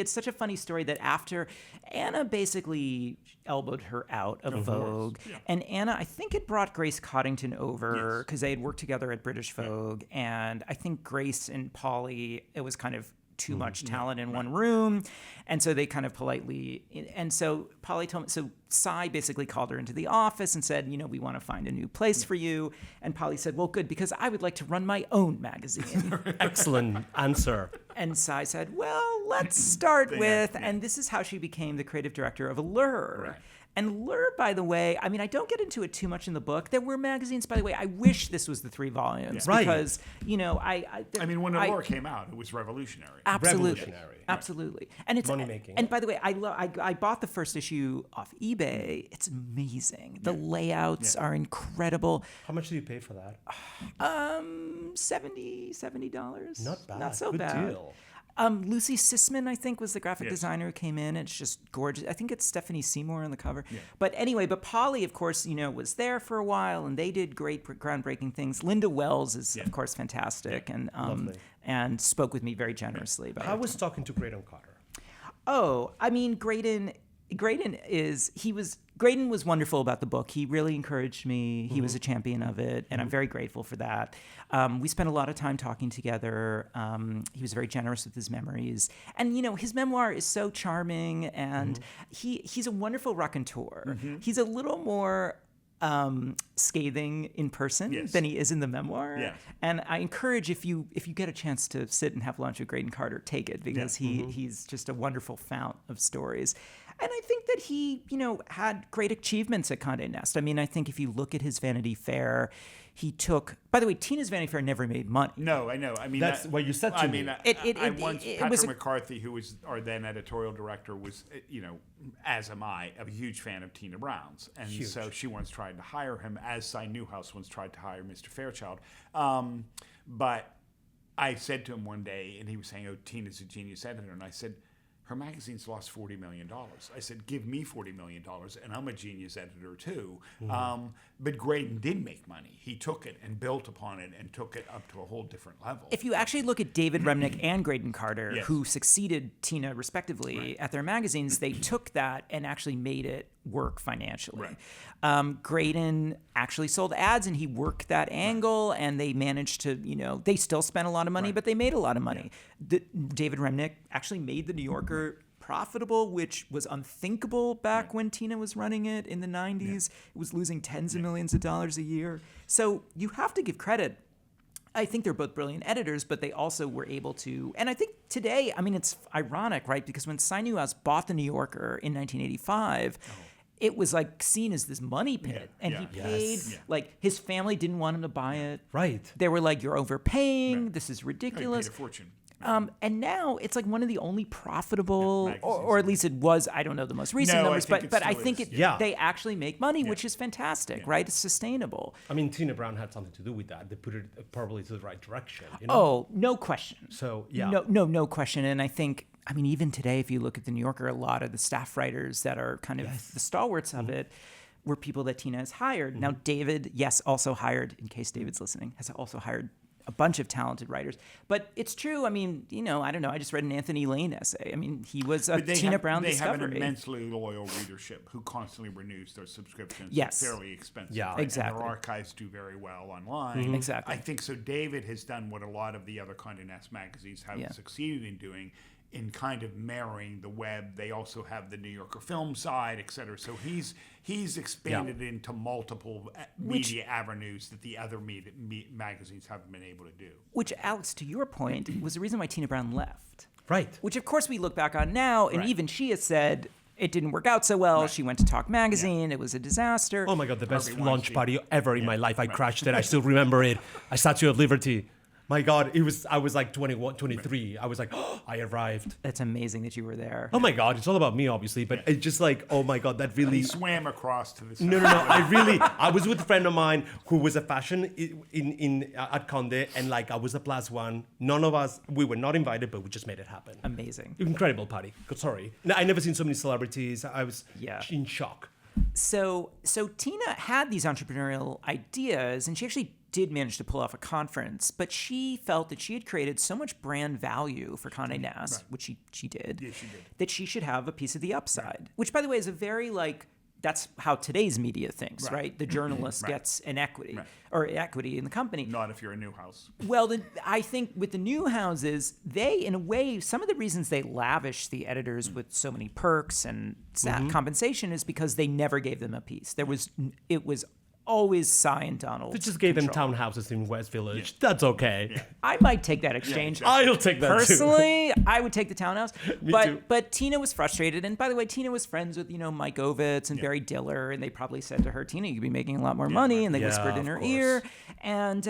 [SPEAKER 3] such a funny story that after Anna basically elbowed her out of Vogue, and Anna, I think, it brought Grace Coddington over because they had worked together at British Vogue, and I think Grace and Polly, it was kind of too much talent in one room. And so they kind of politely, and so Polly told me, so Cy basically called her into the office and said, we want to find a new place for you. And Polly said, well, good, because I would like to run my own magazine.
[SPEAKER 2] Excellent answer.
[SPEAKER 3] And Cy said, well, let's start with, and this is how she became the creative director of Allure. Right. And Allure, by the way, I don't get into it too much in the book. There were magazines, by the way. I wish this was the 3 volumes because, when
[SPEAKER 1] Allure came out, it was revolutionary.
[SPEAKER 3] Absolutely. Absolutely. And it's
[SPEAKER 2] money making.
[SPEAKER 3] And by the way, I bought the first issue off eBay. It's amazing. The layouts are incredible.
[SPEAKER 2] How much did you pay for that?
[SPEAKER 3] $70.
[SPEAKER 2] Not bad.
[SPEAKER 3] Not so
[SPEAKER 2] Good
[SPEAKER 3] bad.
[SPEAKER 2] Deal.
[SPEAKER 3] Lucy Sisman, I think, was the graphic designer who came in. It's just gorgeous. I think it's Stephanie Seymour on the cover. Yeah. But anyway, Polly, of course, was there for a while, and they did great groundbreaking things. Linda Wells is, of course, fantastic, and spoke with me very generously about it.
[SPEAKER 2] I was talking to Graydon Carter.
[SPEAKER 3] Oh, Graydon was wonderful about the book. He really encouraged me. He was a champion of it, and I'm very grateful for that. We spent a lot of time talking together. He was very generous with his memories. And, his memoir is so charming, and he's a wonderful raconteur. He's a little more scathing in person than he is in the memoir. Yeah. And I encourage, if you get a chance to sit and have lunch with Graydon Carter, take it, because he's just a wonderful fount of stories. And I think that he, had great achievements at Condé Nast. I mean, I think if you look at his Vanity Fair, he took. By the way, Tina's Vanity Fair never made money.
[SPEAKER 1] No, I know. I mean,
[SPEAKER 2] That's what you said to me.
[SPEAKER 1] I once Patrick
[SPEAKER 3] was
[SPEAKER 1] McCarthy, who was our then editorial director, was, as am I, a huge fan of Tina Brown's, and so she once tried to hire him, as Cy Newhouse once tried to hire Mr. Fairchild. But I said to him one day, and he was saying, "Oh, Tina's a genius editor," and I said, "Her magazine's lost $40 million. I said, "Give me $40 million, and I'm a genius editor too." But Graydon did make money. He took it and built upon it and took it up to a whole different level.
[SPEAKER 3] If you actually look at David Remnick and Graydon Carter,
[SPEAKER 1] Yes.
[SPEAKER 3] who succeeded Tina respectively at their magazines, they took that and actually made it work financially. Graydon actually sold ads, and he worked that angle, and they managed to, they still spent a lot of money, but they made a lot of money. David Remnick actually made the New Yorker profitable, which was unthinkable back when Tina was running it in the 90s. It was losing tens of millions of dollars a year. So you have to give credit. I think they're both brilliant editors, but they also were able to, and I think today, I mean, it's ironic, right? Because when Cy Newhouse bought the New Yorker in 1985, it was like seen as this money pit, and he paid, like his family didn't want him to buy it.
[SPEAKER 2] Right.
[SPEAKER 3] They were like, "You're overpaying. This is ridiculous."
[SPEAKER 1] He paid a fortune.
[SPEAKER 3] And now it's like one of the only profitable, or at least it was. I don't know the most recent numbers, but I think they actually make money, which is fantastic, right? It's sustainable.
[SPEAKER 2] I mean, Tina Brown had something to do with that. They put it probably to the right direction.
[SPEAKER 3] Oh, no question.
[SPEAKER 2] So
[SPEAKER 3] no question. And I think, I mean, even today, if you look at the New Yorker, a lot of the staff writers that are kind of the stalwarts of it were people that Tina has hired. Now, David, also hired, in case David's listening, has also hired a bunch of talented writers. But it's true. I mean, I don't know. I just read an Anthony Lane essay. I mean, he was a Tina Brown discovery.
[SPEAKER 1] They have an immensely loyal readership who constantly renews their subscriptions.
[SPEAKER 3] Yes.
[SPEAKER 1] They're fairly expensive.
[SPEAKER 2] Yeah,
[SPEAKER 1] right?
[SPEAKER 3] exactly.
[SPEAKER 1] And their archives do very well online.
[SPEAKER 3] Exactly.
[SPEAKER 1] I think so. David has done what a lot of the other Condé Nast magazines have succeeded in doing, in kind of marrying the web. They also have the New Yorker film side, et cetera. So he's expanded into multiple media avenues that the other magazines haven't been able to do.
[SPEAKER 3] Which, Alex, to your point, was the reason why Tina Brown left.
[SPEAKER 2] Right.
[SPEAKER 3] Which, of course, we look back on now, and even she has said it didn't work out so well. She went to Talk Magazine. It was a disaster.
[SPEAKER 2] Oh my God, the best launch party ever in my life. I crashed it. I still remember it. A Statue of Liberty. My God, I was like 21, 23. I was like, oh, I arrived.
[SPEAKER 3] That's amazing that you were there.
[SPEAKER 2] Oh my God, it's all about me, obviously, but it's just like, oh my God, that really...
[SPEAKER 1] He swam across to the side.
[SPEAKER 2] No. I was with a friend of mine who was a fashion at Condé, and like I was a plus one. None of us, we were not invited, but we just made it happen.
[SPEAKER 3] Amazing.
[SPEAKER 2] Incredible party. Sorry. I never seen so many celebrities. I was in shock.
[SPEAKER 3] So Tina had these entrepreneurial ideas, and she actually did manage to pull off a conference, but she felt that she had created so much brand value for Condé Nast, which she did, that she should have a piece of the upside, which, by the way, is a very, that's how today's media thinks, right? The journalist gets an equity or equity in the company.
[SPEAKER 1] Not if you're a Newhouse.
[SPEAKER 3] Well, I think with the Newhouses, they, in a way, some of the reasons they lavish the editors with so many perks and compensation is because they never gave them a piece. It was always Cy and Donald.
[SPEAKER 2] They just gave them townhouses in West Village. Yeah. That's okay.
[SPEAKER 3] Yeah. I might take that exchange.
[SPEAKER 2] Yeah, exactly. I'll take that
[SPEAKER 3] personally. I would take the townhouse.
[SPEAKER 2] Me too.
[SPEAKER 3] But Tina was frustrated, and by the way, Tina was friends with Mike Ovitz and Barry Diller, and they probably said to her, "Tina, you could be making a lot more money," and they whispered in her ear. And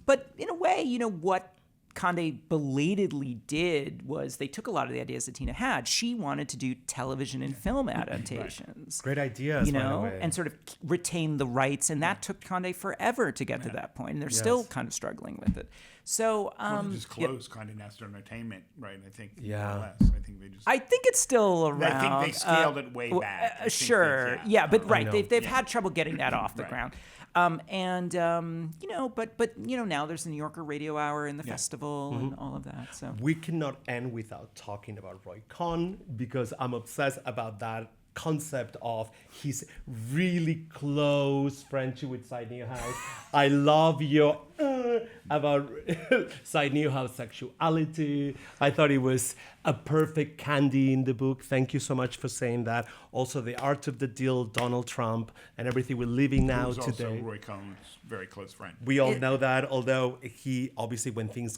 [SPEAKER 3] but in a way, what Condé belatedly did was they took a lot of the ideas that Tina had. She wanted to do television and film adaptations.
[SPEAKER 2] Great ideas, by the way.
[SPEAKER 3] And sort of retain the rights. And that took Condé forever to get to that point. And they're still kind of struggling with it. So,
[SPEAKER 1] they just closed Condé Nast Entertainment, right? I think.
[SPEAKER 2] Yeah.
[SPEAKER 3] I think it's still around.
[SPEAKER 1] I think they scaled it way back.
[SPEAKER 3] Sure. But they've had trouble getting that off the ground. Now there's the New Yorker Radio Hour and the festival and all of that. So
[SPEAKER 2] we cannot end without talking about Roy Cohn, because I'm obsessed about that concept of his really close friendship with Cy Newhouse. I love your about Cy Newhouse sexuality. I thought it was a perfect candy in the book. Thank you so much for saying that. Also, the art of the deal, Donald Trump, and everything we're living now today.
[SPEAKER 1] Also Roy Cohn's very close friend.
[SPEAKER 2] We all know that, although he obviously, when things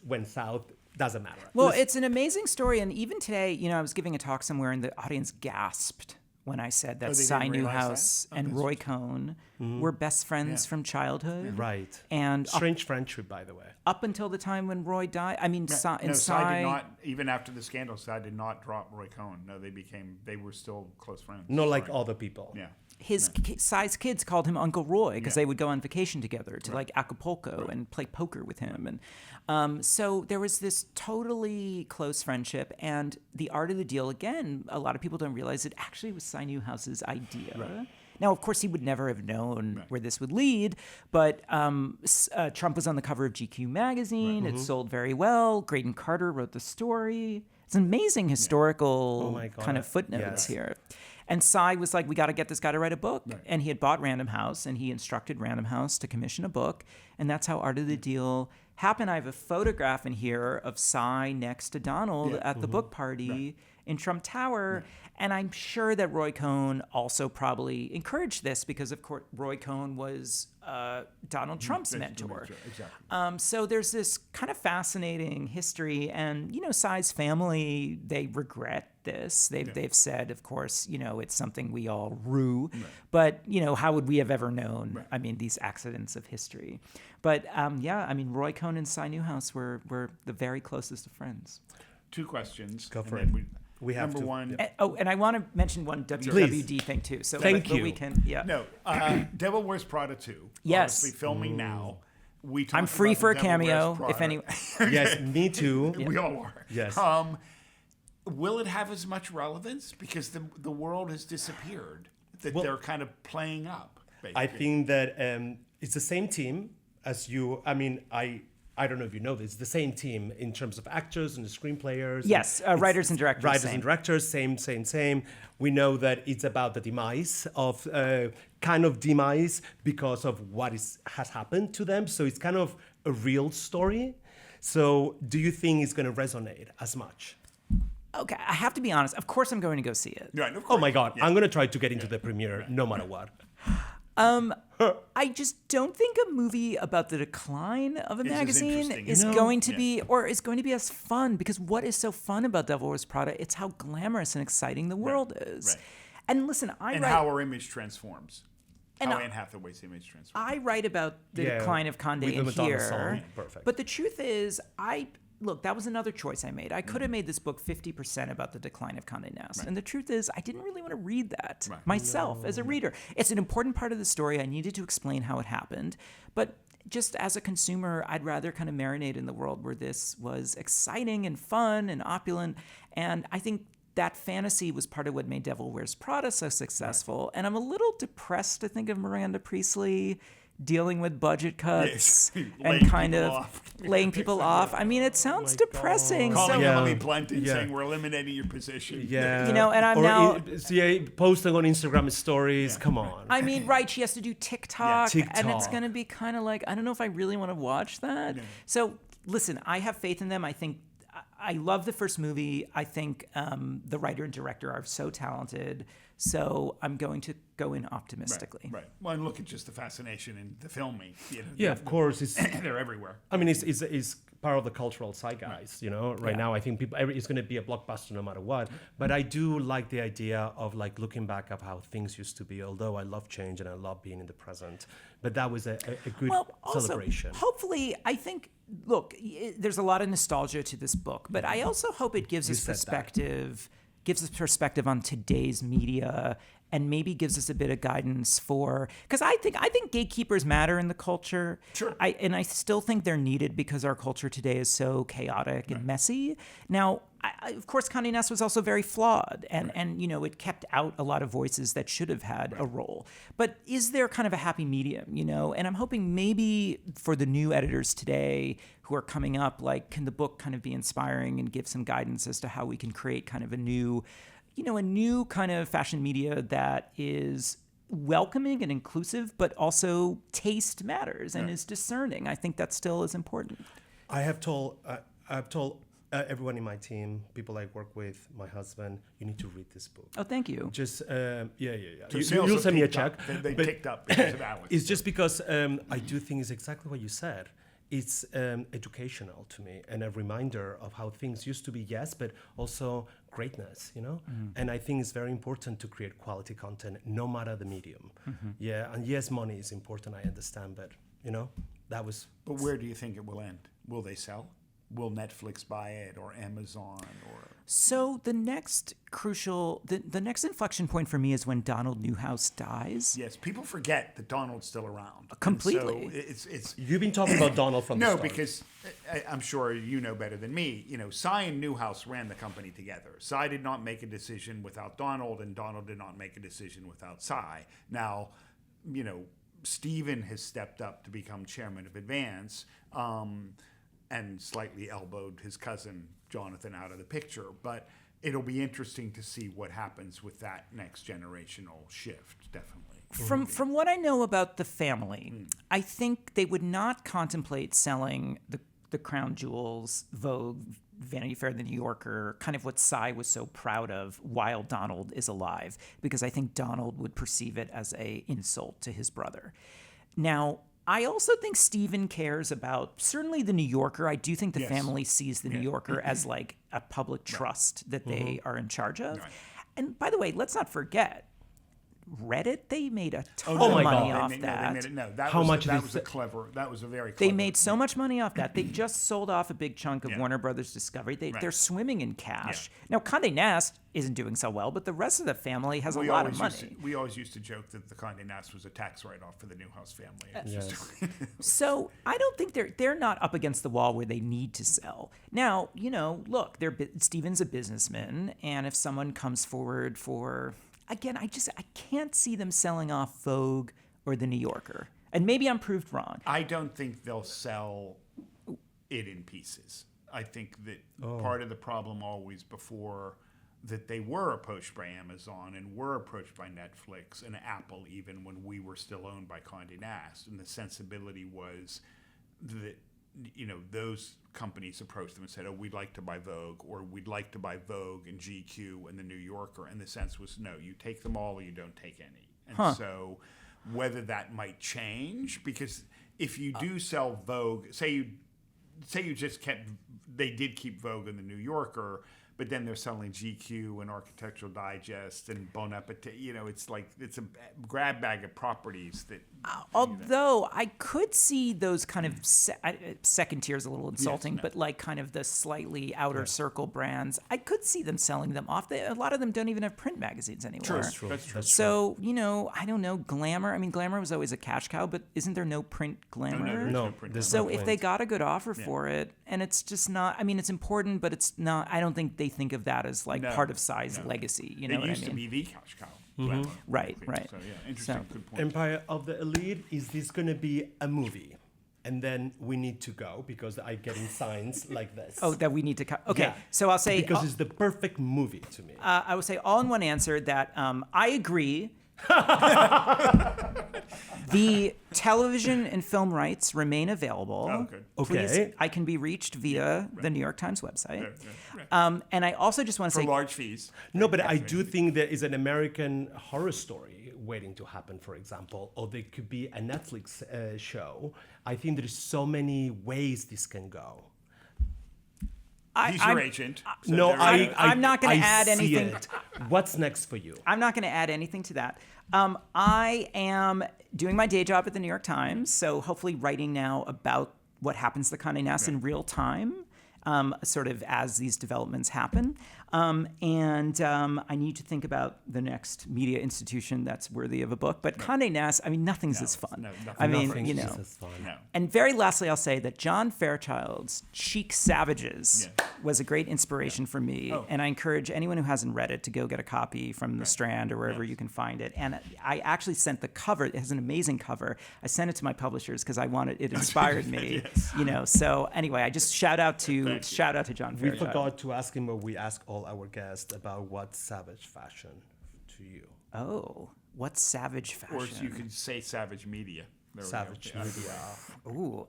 [SPEAKER 2] went south, doesn't matter.
[SPEAKER 3] Well, it's an amazing story, and even today, I was giving a talk somewhere, and the audience gasped when I said that
[SPEAKER 1] they
[SPEAKER 3] Cy
[SPEAKER 1] didn't realize
[SPEAKER 3] Newhouse
[SPEAKER 1] that?
[SPEAKER 3] and Roy Cohn were best friends from childhood.
[SPEAKER 2] Right.
[SPEAKER 3] And
[SPEAKER 2] Strange friendship, by the way.
[SPEAKER 3] up until the time when Roy died, I mean, Cy
[SPEAKER 1] Cy did not, even after the scandal, Cy did not drop Roy Cohn. No, they were still close friends.
[SPEAKER 2] Not like
[SPEAKER 1] Right.
[SPEAKER 2] other people.
[SPEAKER 3] Yeah. Cy's kids called him Uncle Roy because
[SPEAKER 1] Yeah.
[SPEAKER 3] they would go on vacation together to like Acapulco and play poker with him. And so there was this totally close friendship. And The Art of the Deal, again, a lot of people don't realize it actually was Cy Newhouse's idea. Right. Now, of course, he would never have known where this would lead, but Trump was on the cover of GQ magazine. It sold very well. Graydon Carter wrote the story. It's an amazing historical kind of footnotes here. And Cy was like, we got to get this guy to write a book. Right. And he had bought Random House, and he instructed Random House to commission a book. And that's how Art of the Deal happened. I have a photograph in here of Cy next to Donald at the book party in Trump Tower. Right. And I'm sure that Roy Cohn also probably encouraged this because, of course, Roy Cohn was Donald Trump's mentor.
[SPEAKER 1] Exactly.
[SPEAKER 3] So there's this kind of fascinating history. And, Cy's family, they regret this. They've said, of course, it's something we all rue. Right. But, how would we have ever known, right. I mean, these accidents of history. But, Roy Cohn and Cy Newhouse were the very closest of friends.
[SPEAKER 1] 2 questions.
[SPEAKER 2] Go for it. We have
[SPEAKER 1] number
[SPEAKER 2] to.
[SPEAKER 1] one.
[SPEAKER 3] And I want to mention one WWD thing too. So
[SPEAKER 2] Thank you.
[SPEAKER 3] We can,
[SPEAKER 1] No, Devil Wears Prada 2.
[SPEAKER 3] Yes.
[SPEAKER 1] Obviously filming now.
[SPEAKER 3] I'm free for a cameo if any.
[SPEAKER 2] Yes, me too.
[SPEAKER 1] We all are.
[SPEAKER 2] Yes.
[SPEAKER 1] Will it have as much relevance because the world has disappeared that they're kind of playing up? Basically.
[SPEAKER 2] I think that it's the same team as you. I don't know if you know this. The same team in terms of actors and the screenplayers.
[SPEAKER 3] Yes, writers and directors.
[SPEAKER 2] Writers and directors, same. We know that it's about the demise of demise because of what has happened to them. So it's kind of a real story. So do you think it's going to resonate as much?
[SPEAKER 3] Okay, I have to be honest. Of course, I'm going to go see it.
[SPEAKER 1] Right, of course.
[SPEAKER 2] Oh my God, I'm going to try to get into the premiere no matter what.
[SPEAKER 3] I just don't think a movie about the decline of a magazine is
[SPEAKER 1] interesting.
[SPEAKER 3] going to be, or is going to be as fun, because what is so fun about Devil Wears Prada? It's how glamorous and exciting the world is.
[SPEAKER 1] Right.
[SPEAKER 3] And listen,
[SPEAKER 1] how our image transforms. How Anne Hathaway's image transforms.
[SPEAKER 3] I write about the decline of Condé in here.
[SPEAKER 2] Perfect.
[SPEAKER 3] But the truth is, look, that was another choice I made. I could have made this book 50% about the decline of Condé Nast. Right. And the truth is, I didn't really want to read that myself as a reader. It's an important part of the story. I needed to explain how it happened. But just as a consumer, I'd rather kind of marinate in the world where this was exciting and fun and opulent. And I think that fantasy was part of what made Devil Wears Prada so successful. Right. And I'm a little depressed to think of Miranda Priestley dealing with budget cuts and kind of laying people off. I mean, it sounds depressing.
[SPEAKER 1] Calling Emily Blunt and saying we're eliminating your position.
[SPEAKER 2] Yeah.
[SPEAKER 3] And I'm now
[SPEAKER 2] posting on Instagram stories. Yeah. Come on.
[SPEAKER 3] I mean, right? She has to do TikTok, and it's going to be kind of like, I don't know if I really want to watch that. Yeah. So listen, I have faith in them. I think I love the first movie. I think the writer and director are so talented. So I'm going to go in optimistically.
[SPEAKER 1] Right. Well, and look at just the fascination in the filming.
[SPEAKER 2] Yeah, of course.
[SPEAKER 1] They're everywhere.
[SPEAKER 2] I mean, it's part of the cultural zeitgeist. Right now, I think it's going to be a blockbuster no matter what. But I do like the idea of like looking back at how things used to be. Although I love change and I love being in the present, but that was a good celebration.
[SPEAKER 3] Hopefully, I think. Look, there's a lot of nostalgia to this book, but I also hope it gives us perspective. Gives us perspective on today's media and maybe gives us a bit of guidance because I think gatekeepers matter in the culture.
[SPEAKER 1] Sure.
[SPEAKER 3] I still think they're needed because our culture today is so chaotic and messy. Now, of course, Condé Nast was also very flawed, and it kept out a lot of voices that should have had a role. But is there kind of a happy medium, And I'm hoping maybe for the new editors today who are coming up, like, can the book kind of be inspiring and give some guidance as to how we can create kind of a new kind of fashion media that is welcoming and inclusive, but also taste matters and is discerning. I think that still is important.
[SPEAKER 2] I've told everyone in my team, people I work with, my husband, you need to read this book.
[SPEAKER 3] Oh, thank you.
[SPEAKER 2] Just,
[SPEAKER 1] So
[SPEAKER 2] you'll send me a check.
[SPEAKER 1] They picked up because of Alex.
[SPEAKER 2] It's just because I do think it's exactly what you said. it's educational to me and a reminder of how things used to be, yes, but also greatness, you know? And I think it's very important to create quality content no matter the medium. Yeah, and yes, money is important, I understand, but, you know, that was...
[SPEAKER 1] But where do you think it will end? Will they sell? Will Netflix buy it, or Amazon, or...
[SPEAKER 3] So the next the next inflection point for me is when Donald Newhouse dies.
[SPEAKER 1] Yes, people forget that Donald's still around.
[SPEAKER 3] Completely.
[SPEAKER 1] And so it's
[SPEAKER 2] You've been talking about Donald from the
[SPEAKER 1] no,
[SPEAKER 2] start.
[SPEAKER 1] because I'm sure you know better than me. You know, Cy and Newhouse ran the company together. Cy did not make a decision without Donald, and Donald did not make a decision without Cy. Now, you know, Steven has stepped up to become chairman of Advance, and slightly elbowed his cousin Jonathan out of the picture. But it'll be interesting to see what happens with that next generational shift, definitely.
[SPEAKER 3] From what I know about the family, I think they would not contemplate selling the crown jewels, Vogue, Vanity Fair, The New Yorker, kind of what Cy was so proud of while Donald is alive, because I think Donald would perceive it as an insult to his brother. Now, I also think Steven cares about, certainly The New Yorker. I do think the family sees The New Yorker as like a public trust that they are in charge of.
[SPEAKER 1] Right.
[SPEAKER 3] And by the way, let's not forget, Reddit, they made a ton
[SPEAKER 2] Oh
[SPEAKER 3] of
[SPEAKER 2] my
[SPEAKER 3] money
[SPEAKER 2] God.
[SPEAKER 3] off
[SPEAKER 1] They
[SPEAKER 3] that.
[SPEAKER 1] made it, no, that
[SPEAKER 2] How
[SPEAKER 1] was
[SPEAKER 2] much
[SPEAKER 1] that
[SPEAKER 2] did
[SPEAKER 1] was
[SPEAKER 2] they-
[SPEAKER 1] a clever. That was a very.
[SPEAKER 3] They
[SPEAKER 1] Clever,
[SPEAKER 3] made so much money off that. They just sold off a big chunk of
[SPEAKER 1] Yeah.
[SPEAKER 3] Warner Brothers Discovery. They're
[SPEAKER 1] Right.
[SPEAKER 3] swimming in cash. Now, Condé Nast isn't doing so well, but the rest of the family has a lot of money.
[SPEAKER 1] We always used to joke that the Condé Nast was a tax write-off for the Newhouse family. It was
[SPEAKER 2] Yes.
[SPEAKER 1] just-
[SPEAKER 3] So I don't think they're not up against the wall where they need to sell. Now, you know, look, Steven's a businessman, and if someone comes forward for, again, I can't see them selling off Vogue or The New Yorker. And maybe I'm proved wrong.
[SPEAKER 1] I don't think they'll sell it in pieces. I think that part of the problem always before that they were approached by Amazon and were approached by Netflix and Apple, even when we were still owned by Condé Nast, and the sensibility was that, you know, those companies approached them and said, oh, we'd like to buy Vogue, or we'd like to buy Vogue and GQ and the New Yorker, and the sense was, no, you take them all or you don't take any. And so whether that might change, because if you do sell Vogue, say you just kept, they did keep Vogue and the New Yorker, but then they're selling GQ and Architectural Digest and Bon Appetit. You know, it's like, it's a grab bag of properties that.
[SPEAKER 3] Although I could see those kind of second tier is a little insulting, but like kind of the slightly outer circle brands, I could see them selling them off. A lot of them don't even have print magazines anymore.
[SPEAKER 1] That's true.
[SPEAKER 3] So, you know, I don't know, Glamour. I mean, Glamour was always a cash cow, but isn't there no print Glamour?
[SPEAKER 1] there's
[SPEAKER 2] No,
[SPEAKER 1] print.
[SPEAKER 2] there's
[SPEAKER 3] So
[SPEAKER 2] no
[SPEAKER 3] if
[SPEAKER 2] point.
[SPEAKER 3] they got a good offer for it, and it's just not, I mean, it's important, but it's not, I don't think they think of that as like
[SPEAKER 1] No,
[SPEAKER 3] part of Cy's legacy. You know
[SPEAKER 1] It
[SPEAKER 3] what I
[SPEAKER 1] used
[SPEAKER 3] mean?
[SPEAKER 1] to be the cash cow.
[SPEAKER 3] Right.
[SPEAKER 1] So, yeah, interesting,
[SPEAKER 3] So-
[SPEAKER 1] good point.
[SPEAKER 2] Empire of the Elite, is this going to be a movie? And then we need to go because I get in signs like this.
[SPEAKER 3] Oh, that we need to okay.
[SPEAKER 2] Yeah.
[SPEAKER 3] So I'll say
[SPEAKER 2] Because it's the perfect movie to me.
[SPEAKER 3] I will say all in one answer that I agree. The television and film rights remain available.
[SPEAKER 1] Oh, good.
[SPEAKER 3] Please,
[SPEAKER 2] Okay.
[SPEAKER 3] I can be reached via the New York Times website.
[SPEAKER 1] Right.
[SPEAKER 3] And I also just want to
[SPEAKER 1] For
[SPEAKER 3] say,
[SPEAKER 1] large fees.
[SPEAKER 2] No, but I do think there is an American Horror Story waiting to happen, for example, or there could be a Netflix show. I think there's so many ways this can go.
[SPEAKER 1] He's your agent. so
[SPEAKER 2] No,
[SPEAKER 1] there we go.
[SPEAKER 3] I'm not gonna
[SPEAKER 2] I
[SPEAKER 3] add
[SPEAKER 2] see
[SPEAKER 3] anything.
[SPEAKER 2] it. What's next for you?
[SPEAKER 3] I'm not going to add anything to that. I am doing my day job at the New York Times, so hopefully writing now about what happens to Condé Nast in real time, sort of as these developments happen. And I need to think about the next media institution that's worthy of a book. But Condé Nast, I mean, nothing's as fun.
[SPEAKER 1] nothing.
[SPEAKER 3] I mean,
[SPEAKER 2] Nothing
[SPEAKER 3] you
[SPEAKER 2] is
[SPEAKER 3] know.
[SPEAKER 2] as fun.
[SPEAKER 1] No.
[SPEAKER 3] And very lastly, I'll say that John Fairchild's Chic Savages was a great inspiration for me. And I encourage anyone who hasn't read it to go get a copy from the Strand or wherever you can find it. And I actually sent the cover. It has an amazing cover. I sent it to my publishers because I wanted it inspired me. You know. So anyway, I just shout out to John
[SPEAKER 2] We
[SPEAKER 3] Fairchild.
[SPEAKER 2] forgot to ask him what we ask all our guests about what's savage fashion to you.
[SPEAKER 3] Oh, what's savage fashion?
[SPEAKER 1] Or you could say Savage Media. There we go.
[SPEAKER 2] Savage
[SPEAKER 1] Yeah.
[SPEAKER 2] media.
[SPEAKER 3] Ooh.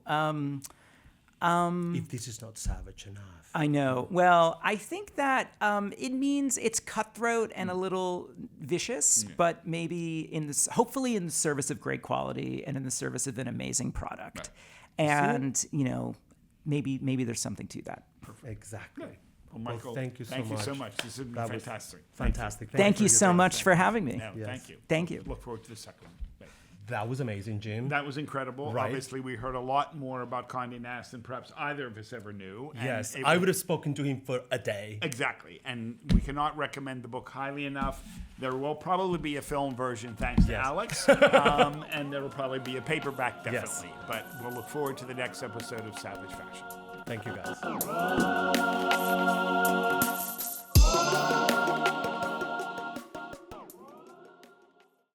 [SPEAKER 2] If this is not savage enough.
[SPEAKER 3] I know. Well, I think that it means it's cutthroat and a little vicious, but maybe hopefully in the service of great quality and in the service of an amazing product. And, you know, maybe there's something to that.
[SPEAKER 2] Exactly.
[SPEAKER 1] Well, Michael,
[SPEAKER 2] thank you so much.
[SPEAKER 1] This has been
[SPEAKER 2] That was
[SPEAKER 1] fantastic.
[SPEAKER 2] Fantastic.
[SPEAKER 3] Thank you
[SPEAKER 2] for your
[SPEAKER 3] so
[SPEAKER 2] time.
[SPEAKER 3] much for having me.
[SPEAKER 1] No,
[SPEAKER 2] Yes.
[SPEAKER 1] Thank you.
[SPEAKER 3] Thank you.
[SPEAKER 1] Look forward to the second one.
[SPEAKER 2] That was amazing, Jim.
[SPEAKER 1] That was incredible.
[SPEAKER 2] Right.
[SPEAKER 1] Obviously, we heard a lot more about Condé Nast than perhaps either of us ever knew. And
[SPEAKER 2] Yes,
[SPEAKER 1] it
[SPEAKER 2] I
[SPEAKER 1] was-
[SPEAKER 2] would have spoken to him for a day.
[SPEAKER 1] Exactly. And we cannot recommend the book highly enough. There will probably be a film version thanks to
[SPEAKER 2] Yes.
[SPEAKER 1] Alex. And there will probably be a paperback,
[SPEAKER 2] Yes.
[SPEAKER 1] definitely. But we'll look forward to the next episode of Savage Fashion.
[SPEAKER 2] Thank you, guys.